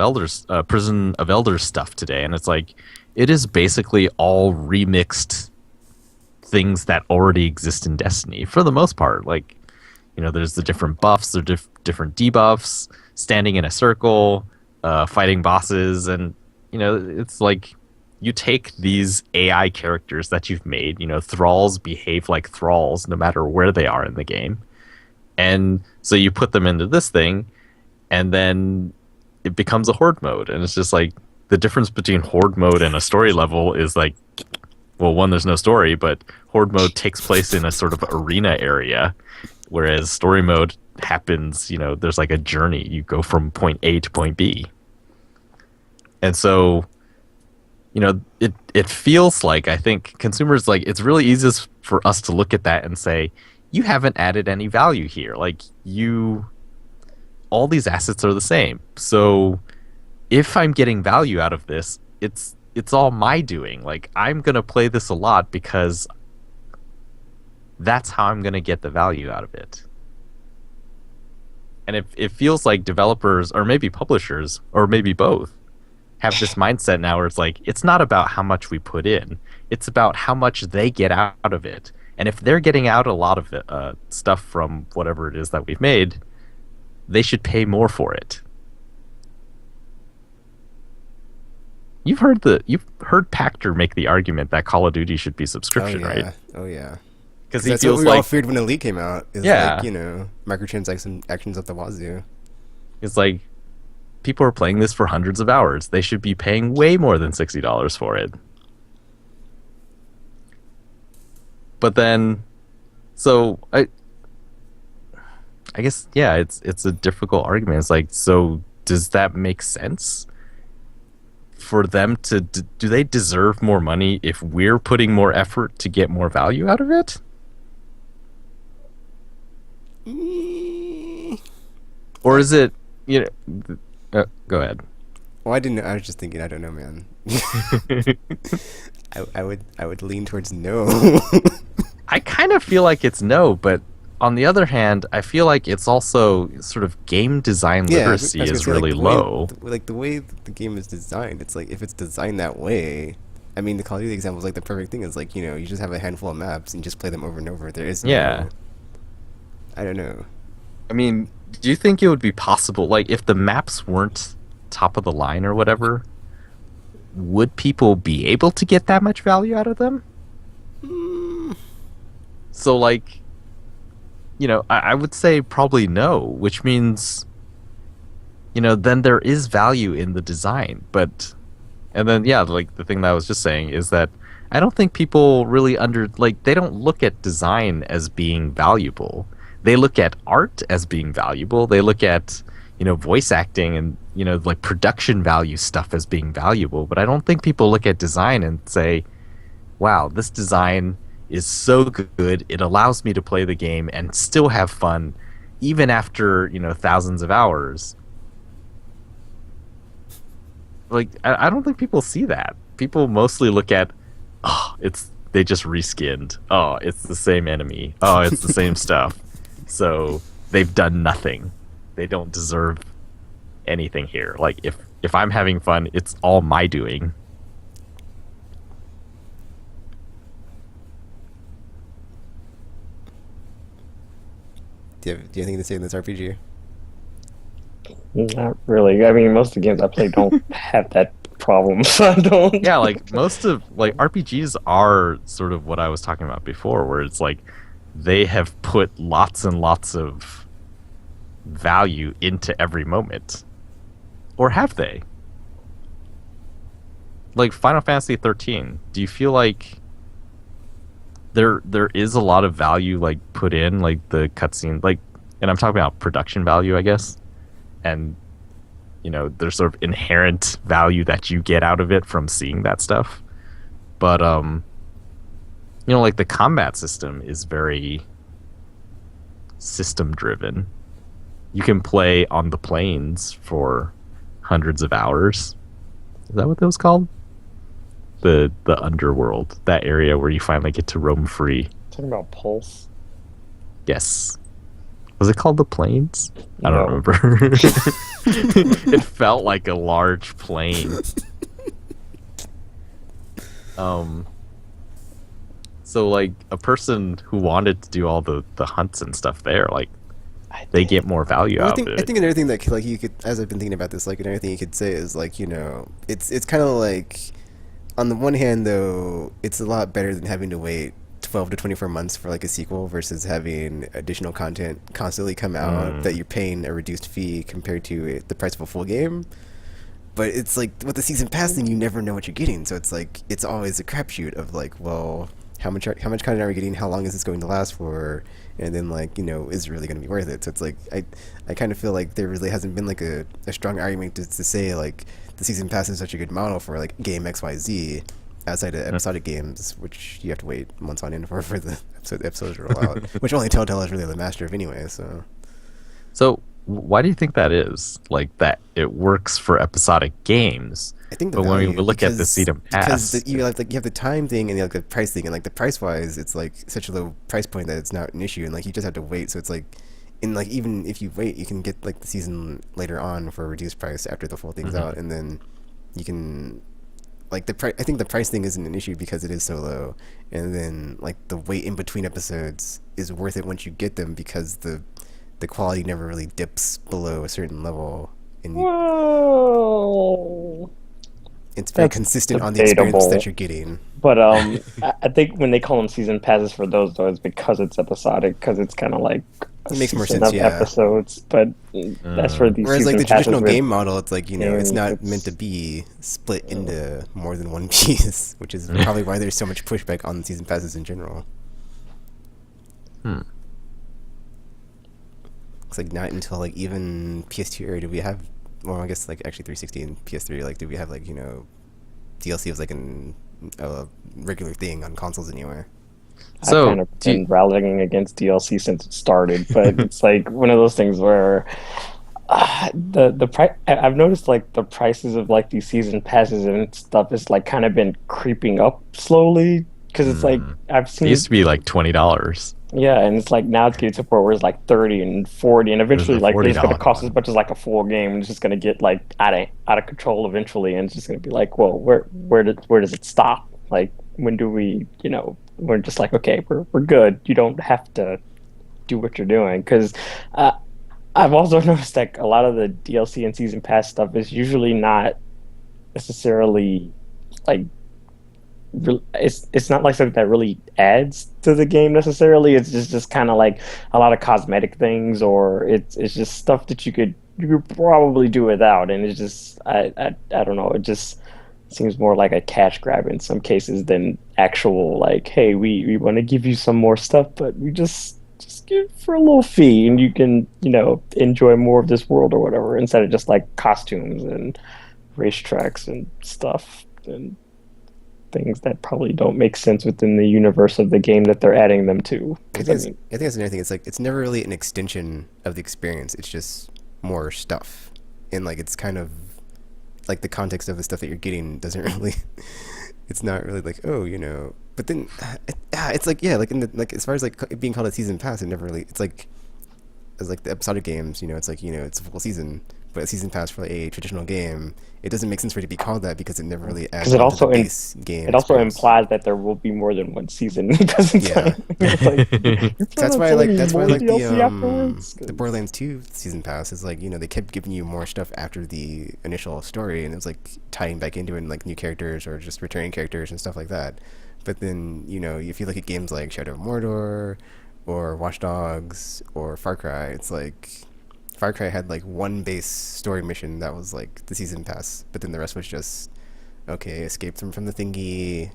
Elders stuff today, and it's like it is basically all remixed things that already exist in Destiny for the most part. Like, there's the different buffs, there's different debuffs, standing in a circle, fighting bosses, and it's like you take these AI characters that you've made. Thralls behave like thralls no matter where they are in the game, and so you put them into this thing, and then it becomes a horde mode, and it's just like the difference between horde mode and a story level is like, well, one, there's no story, but horde mode takes place in a sort of arena area, whereas story mode happens, there's like a journey. You go from point A to point B. And so, it feels like, I think consumers, like, it's really easy for us to look at that and say, you haven't added any value here. Like, all these assets are the same. So if I'm getting value out of this, it's all my doing. Like, I'm going to play this a lot because that's how I'm going to get the value out of it. And it feels like developers, or maybe publishers, or maybe both, have this mindset now where it's like, it's not about how much we put in. It's about how much they get out of it. And if they're getting out a lot of stuff from whatever it is that we've made, they should pay more for it. You've heard Pachter make the argument that Call of Duty should be subscription, right? Oh yeah. Because he that's feels what we like all feared when Elite came out. Is Yeah. like, microtransactions actions up the wazoo. it's like people are playing this for hundreds of hours. They should be paying way more than $60 for it. But then, so I guess it's a difficult argument. It's like, so does that make sense? For them to do they deserve more money if we're putting more effort to get more value out of it? Or is it, go ahead. Well, I was just thinking, I don't know, man. I would lean towards no. I kind of feel like it's no, but on the other hand, I feel like it's also sort of game design literacy is really low. The way the game is designed, it's like, if it's designed that way, I mean, the Call of Duty example is like the perfect thing. Is like, you just have a handful of maps and just play them over and over. There is no, I don't know. I mean, do you think it would be possible, like, if the maps weren't top of the line or whatever, would people be able to get that much value out of them? So, like, I would say probably no, which means, then there is value in the design. But, and then, like the thing that I was just saying is that I don't think people really they don't look at design as being valuable. They look at art as being valuable. They look at, voice acting and, like production value stuff as being valuable. But I don't think people look at design and say, wow, this design is so good, it allows me to play the game and still have fun, even after, thousands of hours. Like, I don't think people see that. People mostly look at, they just reskinned. Oh, it's the same enemy. Oh, it's the same stuff. So they've done nothing. They don't deserve anything here. Like, if I'm having fun, it's all my doing. Do you have anything to say in this RPG? Not really. I mean, most of the games I play don't have that problem, so I don't. Yeah, like most of RPGs are sort of what I was talking about before, where it's like they have put lots and lots of value into every moment. Or have they? Like Final Fantasy 13, do you feel like there is a lot of value like put in, like the cutscene, like, and I'm talking about production value, I guess, and there's sort of inherent value that you get out of it from seeing that stuff, but like the combat system is very system driven. You can play on the plains for hundreds of hours. Is that what that was called? The underworld, that area where you finally get to roam free. Talking about Pulse? Yes. Was it called the Plains? I No. don't remember. It felt like a large plain. So like a person who wanted to do all the hunts and stuff there, like they get more value out of I it. think another thing that like you could, as I've been thinking about this, like another thing you could say is like it's kind of like on the one hand though it's a lot better than having to wait 12 to 24 months for like a sequel versus having additional content constantly come out that you're paying a reduced fee compared to the price of a full game. But it's like with the season pass, then you never know what you're getting. So it's like it's always a crapshoot of like, well, how much content are we getting? How long is this going to last for? And then like is it really going to be worth it? So it's like I kind of feel like there really hasn't been like a strong argument to say like the season pass is such a good model for like game XYZ outside of episodic games, which you have to wait months on end for the episodes to roll out, which only Telltale is really the master of anyway. So why do you think that is? Like that it works for episodic games. I think but when we look at the season pass, because you have the time thing and you have the price thing, and like the price wise, it's like such a low price point that it's not an issue, and like you just have to wait. So it's like, in like even if you wait, you can get like the season later on for a reduced price after the full thing's out, and then you can like the price. I think the price thing isn't an issue because it is so low, and then like the wait in between episodes is worth it once you get them because the quality never really dips below a certain level, and Whoa. it's very consistent on the experience that you're getting. But I think when they call them season passes for those, though, it's because it's episodic, because it's kind of like it makes more sense, yeah. Episodes, but that's for these. Whereas season like the traditional passes game model, it's like it's not meant to be split into more than one piece, which is probably why there's so much pushback on season passes in general. It's like not until like even PS2 era did we have, well, I guess like actually 360 and PS3, like did we have like DLC was like a regular thing on consoles anyway. So I've kind of been rallying against DLC since it started, but it's like one of those things where the price. I've noticed like the prices of like these season passes and stuff is like kind of been creeping up slowly because it's like I've seen it used to be like $20. Yeah, and it's like now it's getting to a point where it's like 30 and 40, and eventually like it's going to cost as much as like a full game, and it's just going to get like out of control eventually, and it's just going to be like, well, where does it stop? Like when do we, we're just like, okay, we're good. You don't have to do what you're doing, because I've also noticed like a lot of the DLC and season pass stuff is usually not necessarily like. It's not like something that really adds to the game necessarily. It's just kind of like a lot of cosmetic things, or it's just stuff that you could probably do without, and it's just I don't know. It just seems more like a cash grab in some cases than actual like, hey, we want to give you some more stuff, but we just give for a little fee, and you can enjoy more of this world or whatever, instead of just like costumes and racetracks and stuff and things that probably don't make sense within the universe of the game that they're adding them to. I think that's another thing. It's like it's never really an extension of the experience. It's just more stuff, and like it's kind of like the context of the stuff that you're getting doesn't really. It's not really like But then it's like like in the like as far as like it being called a season pass, it never really. It's like as like the episodic games. It's like it's a full season. But a season pass for like a traditional game, it doesn't make sense for it to be called that because it never really adds to the base game. It also implies that there will be more than one season. It doesn't. Yeah. That's why I like the Borderlands 2 season pass is like they kept giving you more stuff after the initial story, and it was like tying back into it, and like new characters or just returning characters and stuff like that. But then if you look at games like Shadow of Mordor or Watch Dogs or Far Cry, it's like Far Cry had like one base story mission that was like the season pass, but then the rest was just escape them from the thingy,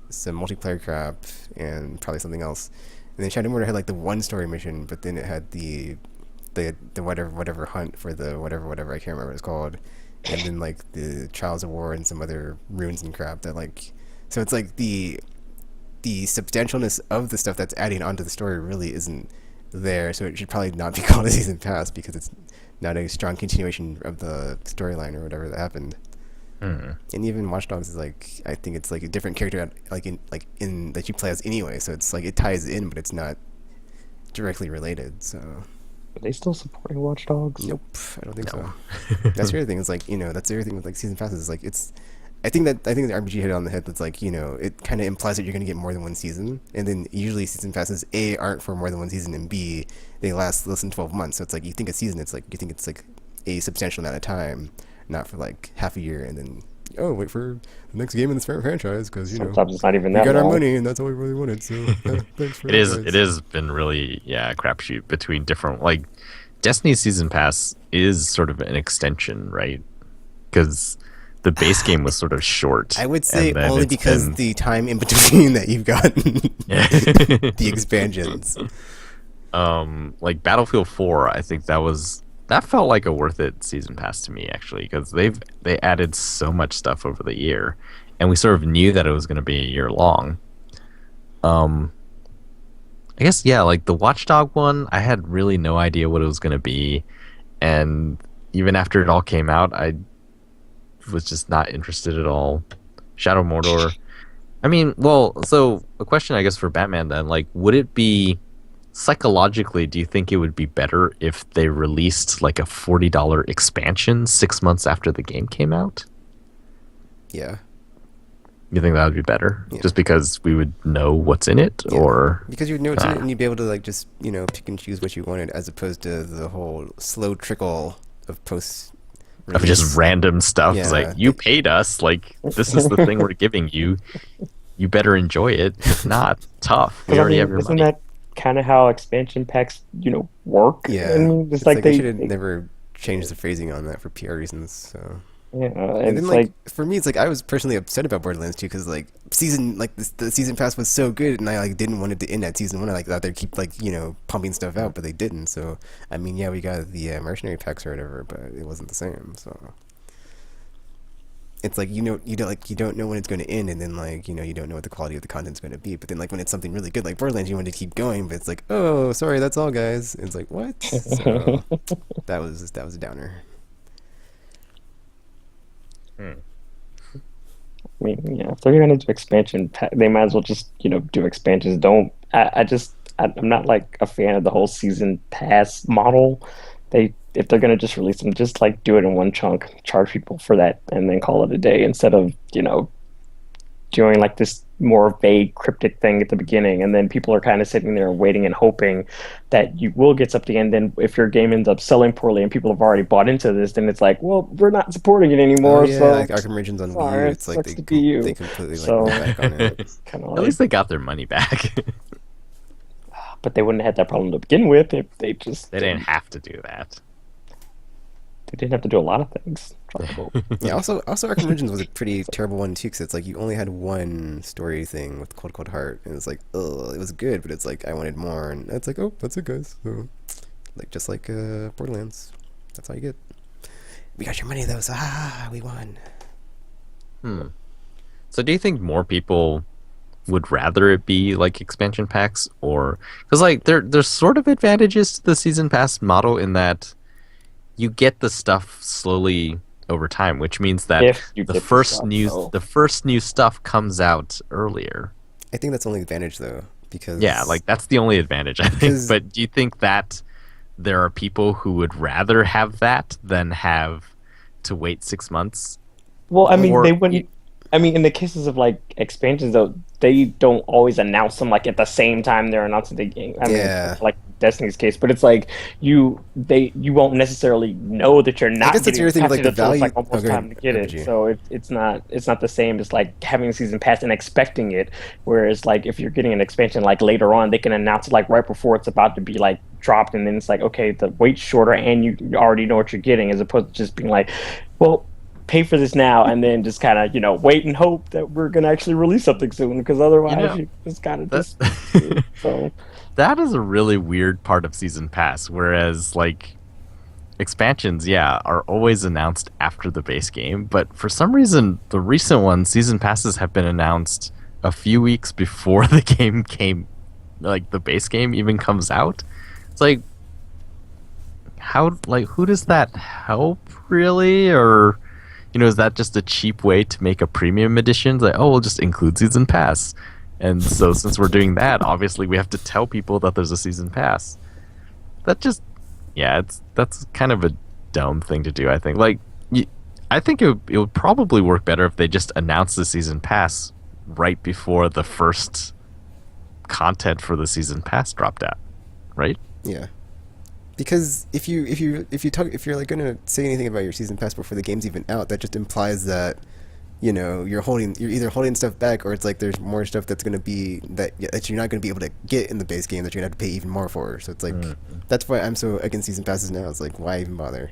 some multiplayer crap, and probably something else. And then Shadow Mordor had like the one story mission, but then it had the whatever hunt for the whatever I can't remember what it's called, and then like the Trials of War and some other runes and crap that like. So it's like the substantialness of the stuff that's adding onto the story really isn't there, so it should probably not be called a season pass because it's not a strong continuation of the storyline or whatever that happened. And even Watch Dogs is like, I think it's like a different character in that you play as anyway, so it's like it ties in, but it's not directly related. So are they still supporting Watch Dogs? Nope, I don't think so. That's the other thing. It's like that's the other thing with like season passes. Is like it's. I think the RPG hit it on the head. That's like it kind of implies that you're going to get more than one season, and then usually season passes A aren't for more than one season, and B they last less than 12 months. So it's like you think a season, it's like you think it's like a substantial amount of time, not for like half a year and then wait for the next game in this franchise because Sometimes it's not even we that got our long. money and that's all we really wanted. So thanks for It has been really a crapshoot between different like Destiny's season pass is sort of an extension, right? Because the base game was sort of short. I would say and then only it's because been- the time in between that you've gotten the expansions. Like Battlefield 4, I think that felt like a worth it season pass to me actually, because they added so much stuff over the year, and we sort of knew that it was going to be a year long. I guess like the Watchdog one, I had really no idea what it was going to be, and even after it all came out, I was just not interested at all. Shadow Mordor. I mean, well, so a question I guess for Batman then, like, would it be psychologically, do you think it would be better if they released like a $40 expansion 6 months after the game came out? Yeah. You think that would be better? Yeah. Just because we would know what's in it? Yeah. Or Because you'd know what's in it and you'd be able to like just, pick and choose what you wanted as opposed to the whole slow trickle of post of just random stuff? It's Yeah. like, you paid us, like, this is the thing we're giving you. You better enjoy it. If not, tough. We already have your isn't money. that kind of how expansion packs, work? Yeah. I mean, It's like they should they, have never changed the phrasing on that for PR reasons. So yeah, and and then it's like like for me, it's like I was personally upset about Borderlands 2 because like the season pass was so good and I like didn't want it to end at season 1. I like thought they'd keep like pumping stuff out, but they didn't. So I mean, yeah, we got the mercenary packs or whatever, but it wasn't the same. So it's like you don't know when it's going to end, and then like you don't know what the quality of the content's going to be. But then like when it's something really good like Borderlands, you want to keep going, but it's like, oh, sorry, that's all, guys. And it's like, what? So that was a downer. I mean, yeah, if they're gonna do expansion, they might as well just do expansions. Don't I'm not like a fan of the whole season pass model. If they're gonna just release them, just like do it in one chunk, charge people for that, and then call it a day instead of doing like this more vague cryptic thing at the beginning, and then people are kind of sitting there waiting and hoping that you will get something, and then if your game ends up selling poorly and people have already bought into this, then it's like, well, we're not supporting it anymore. Oh, yeah, so like Arkham Origins on Wii U, sorry, it's like sucks to be you. they completely like So- went back on it. it's kind of At like, least they got their money back. but they wouldn't have had that problem to begin with if they just They didn't have to do that. They didn't have to do a lot of things. Drop the boat. Yeah, also Arkham Origins was a pretty terrible one too, because it's like you only had one story thing with Cold Heart, and it's like, oh, it was good, but it's like I wanted more, and it's like, oh, that's it, guys. So, like just like Borderlands, that's all you get. We got your money though, so we won. So do you think more people would rather it be like expansion packs, or because like there's sort of advantages to the season pass model in that you get the stuff slowly over time, which means that If you the get the first stuff, new though. the first new stuff comes out earlier. I think that's the only advantage though, because Yeah, like that's the only advantage I think. Because- But do you think that there are people who would rather have that than have to wait 6 months? Well, I mean, Or- they wouldn't. I mean, in the cases of like expansions, though, they don't always announce them like at the same time they're announcing the game. I mean, Yeah. like Destiny's case, but it's like you won't necessarily know that you're not. guess that's getting your thing with, like, the until it's, value- almost oh, go time ahead. to get it. RPG. So it's not the same as like having a season pass and expecting it. Whereas like if you're getting an expansion like later on, they can announce it like right before it's about to be like dropped, and then it's like, okay, the wait's shorter and you already know what you're getting, as opposed to just being like, well, pay for this now and then just kind of wait and hope that we're gonna actually release something soon, because otherwise you just kind of just so. That is a really weird part of season pass, whereas like expansions, are always announced after the base game, but for some reason the recent ones, season passes have been announced a few weeks before the game came, like the base game even comes out. It's like, how, like, who does that help really? Or is that just a cheap way to make a premium edition? It's like, oh, we'll just include season pass. And so since we're doing that, obviously we have to tell people that there's a season pass. That just, that's kind of a dumb thing to do, I think. Like, I think it would probably work better if they just announced the season pass right before the first content for the season pass dropped out, right? Yeah. Because if you're like gonna say anything about your season pass before the game's even out, that just implies that you're either holding stuff back, or it's like there's more stuff that's gonna be that you're not gonna be able to get in the base game that you're gonna have to pay even more for. So it's like that's why I'm so against season passes now. It's like, why even bother?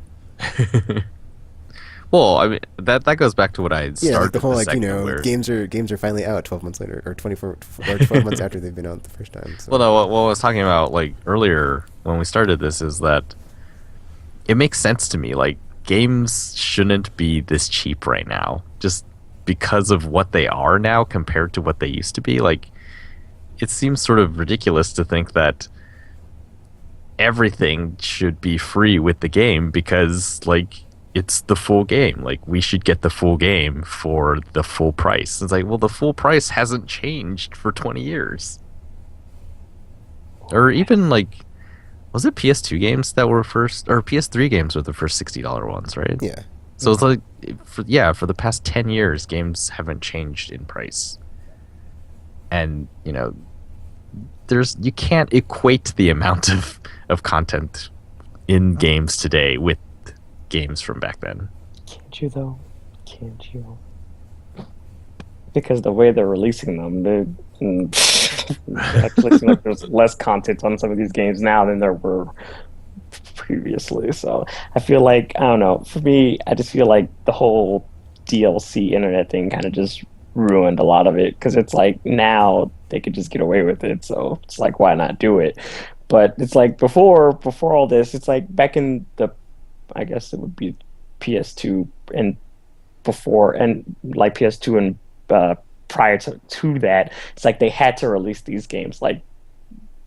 Well, I mean that goes back to what I started. Yeah, like the whole the like segment where- games are finally out 12 months later, or 24 or 12 months after they've been out the first time. So. Well, no, what I was talking about like earlier when we started this is that it makes sense to me. Like games shouldn't be this cheap right now, just because of what they are now compared to what they used to be. Like it seems sort of ridiculous to think that everything should be free with the game because like it's the full game. Like we should get the full game for the full price. It's like, well, the full price hasn't changed for 20 years. Or even like, was it PS2 games that were first, or PS3 games were the first $60 ones, right? Yeah. So it's like, for the past 10 years, games haven't changed in price. And, you can't equate the amount of content in games today with games from back then. Can't you though? Can't you? Because the way they're releasing them, actually seems like there's less content on some of these games now than there were previously. So I feel like, I don't know, for me, I just feel like the whole DLC internet thing kind of just ruined a lot of it, because it's like now they could just get away with it, so it's like, why not do it? But it's like before all this, it's like back in the, I guess it would be PS2 and before, and like PS2 and prior to that, it's like they had to release these games like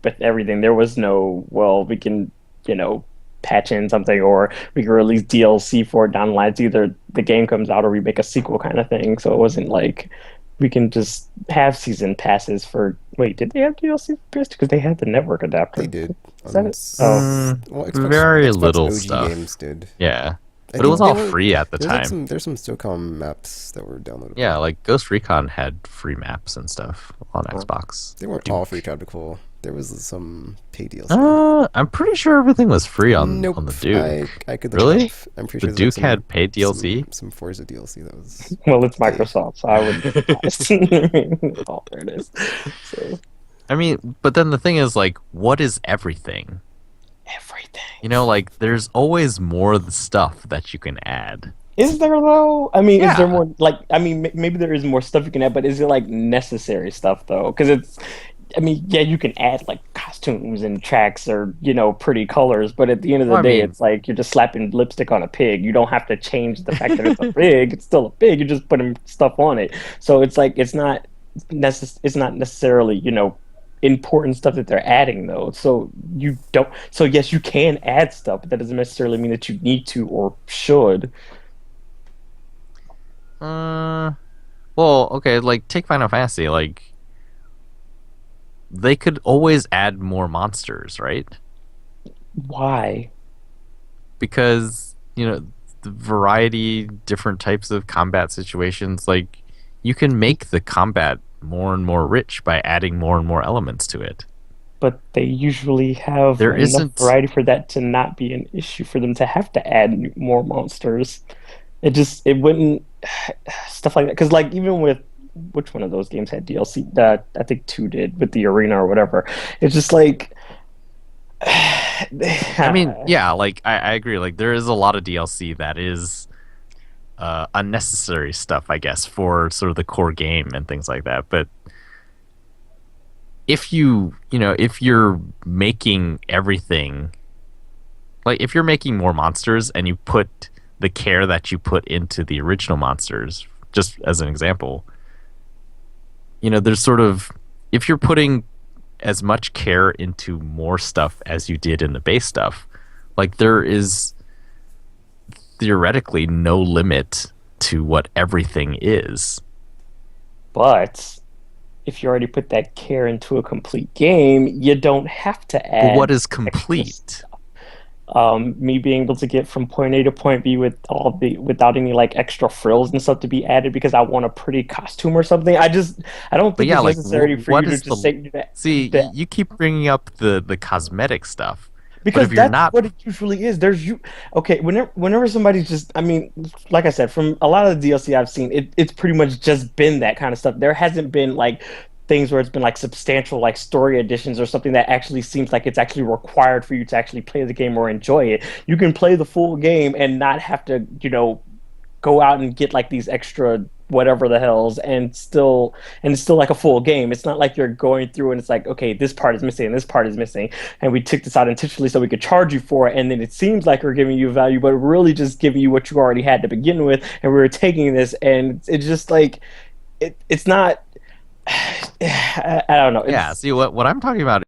with everything. There was no, well, we can patch in something, or we can release DLC for it down the line. It's either the game comes out or we make a sequel kind of thing. So it wasn't like we can just have season passes for. Wait, did they have DLC for PS2? Because they had the network adapter. They did. Is that it? Well, Very Xbox little OG stuff. games did. Yeah. I But it was think all there were- free at the there's time. Like there's some SOCOM maps that were downloadable. Yeah, like Ghost Recon had free maps and stuff on Xbox. They weren't all free tropical. There was some pay DLC. I'm pretty sure everything was free on Nope. the Duke. I could look Really? it up. I'm pretty The sure Duke had paid DLC? Some Forza DLC that was. Well, it's Microsoft, so I would. Oh, there it is. So I mean, but then the thing is, like, what is everything? everything. Like, there's always more stuff that you can add. Is there though? I mean, Yeah. is there more? Like, I mean, maybe there is more stuff you can add, but is it like necessary stuff though? Because it's, I mean, yeah, you can add like costumes and tracks or pretty colors, but at the end of the Well, I day, mean- it's like you're just slapping lipstick on a pig. You don't have to change the fact that it's a pig. It's still a pig. You're just putting stuff on it. So it's like it's not necessarily important stuff that they're adding though. So you don't. So yes, you can add stuff, but that doesn't necessarily mean that you need to or should. Well, okay, like, take Final Fantasy, like, they could always add more monsters, right? Why? Because, the variety, different types of combat situations, like, you can make the combat more and more rich by adding more and more elements to it. But they usually have There enough isn't- variety for that to not be an issue for them to have to add more monsters. It wouldn't stuff like that, because like even with which one of those games had DLC? That I think 2 did with the arena or whatever. It's just like I mean, yeah, like, I agree. Like, there is a lot of DLC that is unnecessary stuff, I guess, for sort of the core game and things like that. But if if you're making everything, like, if you're making more monsters and you put the care that you put into the original monsters, just as an example, there's sort of, if you're putting as much care into more stuff as you did in the base stuff, like, there is theoretically no limit to what everything is. But if you already put that care into a complete game, you don't have to add. But what is complete? Me being able to get from point A to point B without any like extra frills and stuff to be added because I want a pretty costume or something. I don't think yeah, it's like, necessary for what you to is just say that. See, that- you keep bringing up the cosmetic stuff, because if you're that's not, what it usually is. Okay, whenever somebody's just, I mean, like I said, from a lot of the DLC I've seen, it's pretty much just been that kind of stuff. There hasn't been like things where it's been like substantial like story additions or something that actually seems like it's actually required for you to actually play the game or enjoy it. You can play the full game and not have to, go out and get like these extra whatever the hells and it's still like a full game. It's not like you're going through and it's like, okay, this part is missing and this part is missing, and we took this out intentionally so we could charge you for it, and then it seems like we're giving you value, but really just giving you what you already had to begin with, and we were taking this, and it's just like it's not. I don't know. yeah. See what I'm talking about